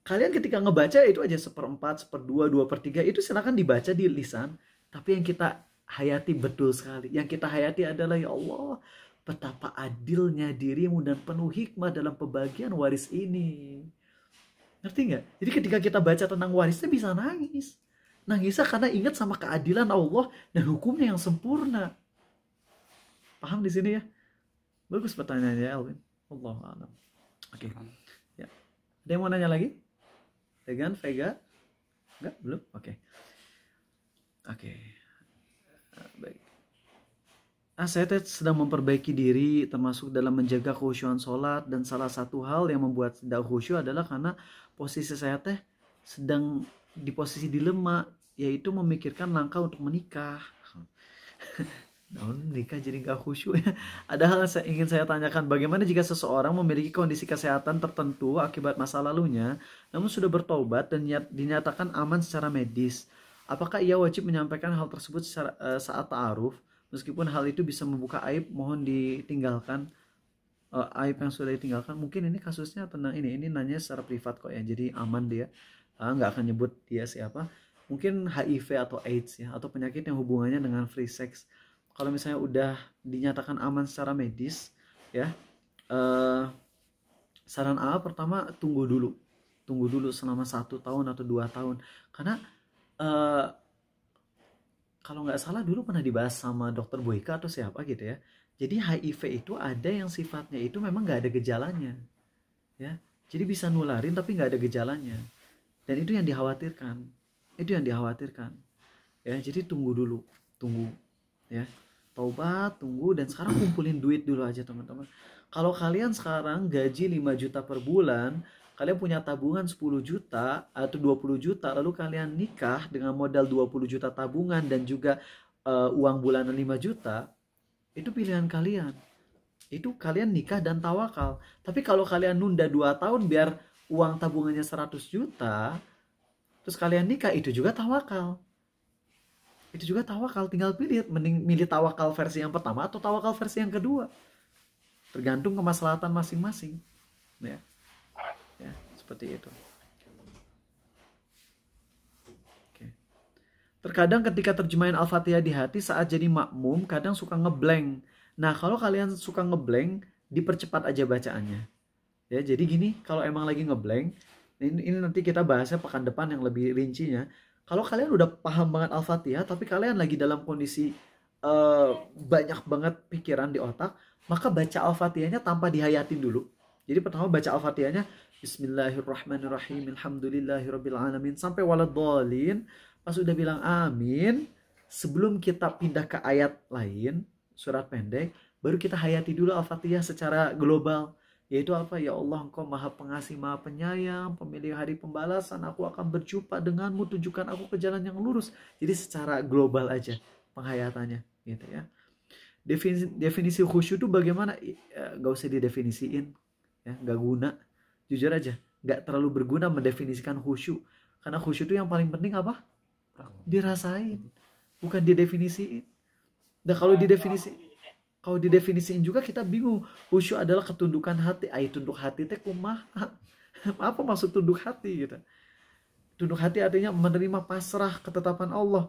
Kalian ketika ngebaca itu aja 1/4, 1/2, 2/3, itu silakan dibaca di lisan. Tapi yang kita hayati betul sekali. Yang kita hayati adalah, ya Allah, betapa adilnya dirimu dan penuh hikmah dalam pembagian waris ini. Ngerti nggak? Jadi ketika kita baca tentang warisnya bisa nangis. Nangisnya karena ingat sama keadilan Allah dan hukumnya yang sempurna. Paham di sini ya? Bagus pertanyaannya Elwin. Allahu a'lam. Oke. Ya. Ada yang mau nanya lagi? Tegan, Vega? Enggak? Belum? Oke. Baik. Saya sedang memperbaiki diri termasuk dalam menjaga khusyuan sholat, dan salah satu hal yang membuat tidak khusyuk adalah karena posisi saya sedang di posisi dilema, yaitu memikirkan langkah untuk menikah. Nikah jadi gak khusyuk ya. Ada hal yang ingin saya tanyakan, bagaimana jika seseorang memiliki kondisi kesehatan tertentu akibat masa lalunya, namun sudah bertobat dan dinyatakan aman secara medis? Apakah ia wajib menyampaikan hal tersebut saat ta'aruf? Meskipun hal itu bisa membuka aib, mohon ditinggalkan. Aib yang sudah ditinggalkan. Mungkin ini kasusnya tentang ini nanya secara privat kok ya, jadi aman dia. Nggak akan nyebut dia siapa. Mungkin HIV atau AIDS ya, atau penyakit yang hubungannya dengan free sex. Kalau misalnya udah dinyatakan aman secara medis, ya, saran A pertama tunggu dulu selama 1 tahun atau 2 tahun, karena kalau nggak salah dulu pernah dibahas sama dokter Boyka atau siapa gitu ya. Jadi HIV itu ada yang sifatnya itu memang nggak ada gejalanya, ya. Jadi bisa nularin tapi nggak ada gejalanya, dan itu yang dikhawatirkan. Ya, jadi tunggu, ya. Taubat, tunggu, dan sekarang kumpulin duit dulu aja teman-teman. Kalau kalian sekarang gaji 5 juta per bulan, kalian punya tabungan 10 juta atau 20 juta, lalu kalian nikah dengan modal 20 juta tabungan dan juga uang bulanan 5 juta, itu pilihan kalian. Itu kalian nikah dan tawakal. Tapi kalau kalian nunda 2 tahun biar uang tabungannya 100 juta, terus kalian nikah, itu juga tawakal. Itu juga tawakal, tinggal pilih, mending milih tawakal versi yang pertama atau tawakal versi yang kedua. Tergantung kemaslahatan masing-masing. Ya, seperti itu. Oke. Terkadang ketika terjemahin Al-Fatihah di hati saat jadi makmum, kadang suka ngeblank. Nah, kalau kalian suka ngeblank, dipercepat aja bacaannya. Ya, jadi gini, kalau emang lagi ngeblank, ini nanti kita bahasnya pekan depan yang lebih rincinya. Kalau kalian udah paham banget Al-Fatihah, tapi kalian lagi dalam kondisi banyak banget pikiran di otak, maka baca Al-Fatihahnya tanpa dihayatin dulu. Jadi pertama baca Al-Fatihahnya, Bismillahirrahmanirrahim, Alhamdulillahirrabbilalamin, sampai waladhdallin. Pas udah bilang amin, sebelum kita pindah ke ayat lain, surat pendek, baru kita hayati dulu Al-Fatihah secara global. Yaitu apa? Ya Allah, Engkau Maha Pengasih, Maha Penyayang, pemilik hari pembalasan, aku akan berjumpa denganmu, tunjukkan aku ke jalan yang lurus. Jadi secara global aja penghayatannya, gitu ya. Definisi khusyuk itu bagaimana? Gak usah didefinisiin, ya, gak guna. Jujur aja, gak terlalu berguna mendefinisikan khusyuk. Karena khusyuk itu yang paling penting apa? Dirasain, bukan didefinisiin. Dan kalau didefinisiin juga kita bingung. Khusyuk adalah ketundukan hati. Tunduk hati teh kumaha? Apa maksud tunduk hati gitu? Tunduk hati artinya menerima pasrah ketetapan Allah.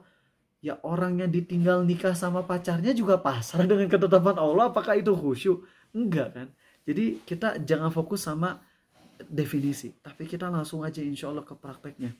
Ya, orang yang ditinggal nikah sama pacarnya juga pasrah dengan ketetapan Allah. Apakah itu khusyuk? Enggak kan? Jadi kita jangan fokus sama definisi, tapi kita langsung aja insya Allah ke prakteknya.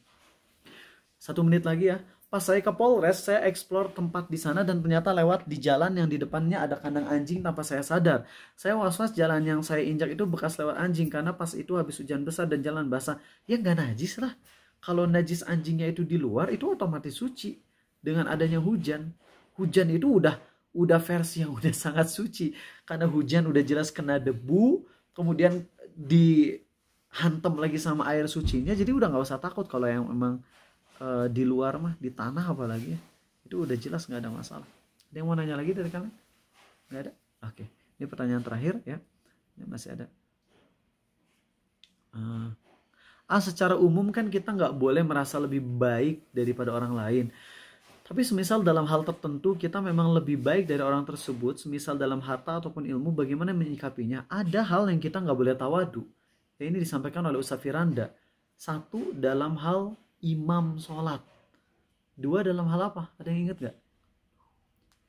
1 menit lagi ya. Pas saya ke Polres, saya explore tempat di sana dan ternyata lewat di jalan yang di depannya ada kandang anjing tanpa saya sadar. Saya was-was jalan yang saya injak itu bekas lewat anjing karena pas itu habis hujan besar dan jalan basah. Ya nggak najis lah. Kalau najis anjingnya itu di luar, itu otomatis suci. Dengan adanya hujan, hujan itu udah versi yang udah sangat suci. Karena hujan udah jelas kena debu, kemudian dihantam lagi sama air sucinya, jadi udah nggak usah takut kalau yang memang di luar mah, di tanah apalagi, itu udah jelas nggak ada masalah. Ada yang mau nanya lagi dari kalian? Nggak ada? Oke, ini pertanyaan terakhir ya. Ini masih ada. Secara umum kan kita nggak boleh merasa lebih baik daripada orang lain. Tapi semisal dalam hal tertentu kita memang lebih baik dari orang tersebut, semisal dalam harta ataupun ilmu, bagaimana menyikapinya? Ada hal yang kita nggak boleh tawadu. Ya, ini disampaikan oleh Ustaz Firanda. 1, dalam hal imam sholat. 2, dalam hal apa? Ada yang ingat gak?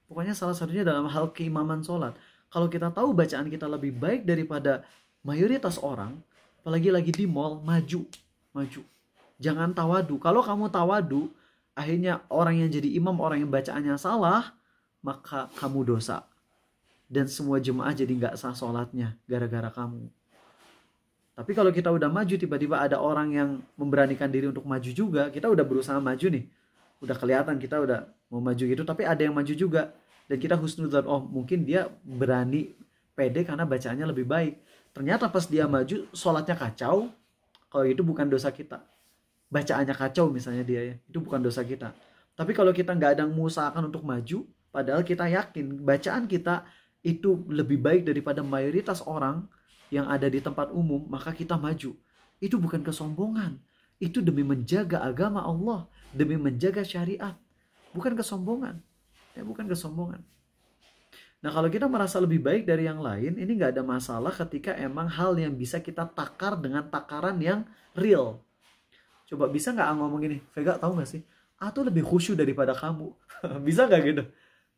Pokoknya salah satunya dalam hal keimaman sholat. Kalau kita tahu bacaan kita lebih baik daripada mayoritas orang, apalagi lagi di mall, maju. Jangan tawadu. Kalau kamu tawadu, akhirnya orang yang jadi imam, orang yang bacaannya salah, maka kamu dosa. Dan semua jemaah jadi gak sah sholatnya gara-gara kamu. Tapi kalau kita udah maju, tiba-tiba ada orang yang memberanikan diri untuk maju juga, kita udah berusaha maju nih. Udah kelihatan kita udah mau maju gitu, tapi ada yang maju juga. Dan kita husnudzon, oh mungkin dia berani, pede karena bacaannya lebih baik. Ternyata pas dia maju, sholatnya kacau, kalau itu bukan dosa kita. Bacaannya kacau misalnya dia ya, itu bukan dosa kita. Tapi kalau kita nggak ada mengusahakan untuk maju, padahal kita yakin bacaan kita itu lebih baik daripada mayoritas orang yang ada di tempat umum, maka kita maju. Itu bukan kesombongan. Itu demi menjaga agama Allah, demi menjaga syariat. Bukan kesombongan. Ya, bukan kesombongan. Nah, kalau kita merasa lebih baik dari yang lain, ini nggak ada masalah ketika emang hal yang bisa kita takar dengan takaran yang real. Coba bisa nggak ngomong gini, Vega tahu nggak sih? Tuh lebih khusyuk daripada kamu. Bisa nggak gitu?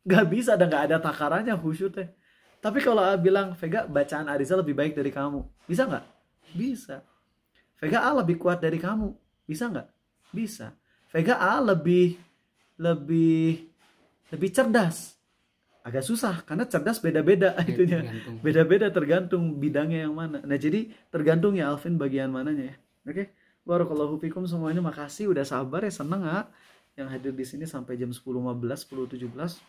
Nggak bisa, dan nggak ada takarannya khusyuk teh. Tapi kalau bilang, Vega bacaan Ariza lebih baik dari kamu, bisa nggak? Bisa. Vega lebih kuat dari kamu, bisa nggak? Bisa. Vega lebih cerdas. Agak susah, karena cerdas beda-beda itunya. Beda-beda tergantung bidangnya yang mana. Nah, jadi tergantung ya Alvin bagian mananya ya. Oke? Barakallahu fikum semuanya, makasih udah sabar ya, seneng yang hadir di sini sampai jam 10.15, 10.17.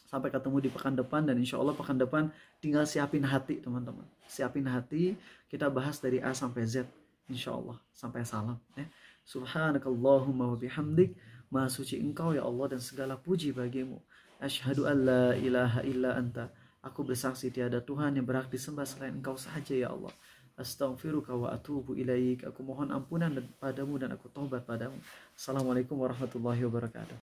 Sampai ketemu di pekan depan, dan insya Allah pekan depan tinggal siapin hati teman-teman. Siapin hati, kita bahas dari A sampai Z insya Allah, sampai salam ya. Subhanakallahumma wa bihamdik, Maha suci Engkau ya Allah dan segala puji bagimu. Asyhadu an la ilaha illa anta. Aku bersaksi tiada Tuhan yang berhak disembah selain Engkau sahaja ya Allah. Astaghfiruka wa atubu ilaik. Aku mohon ampunan padamu dan aku taubat padamu. Assalamualaikum warahmatullahi wabarakatuh.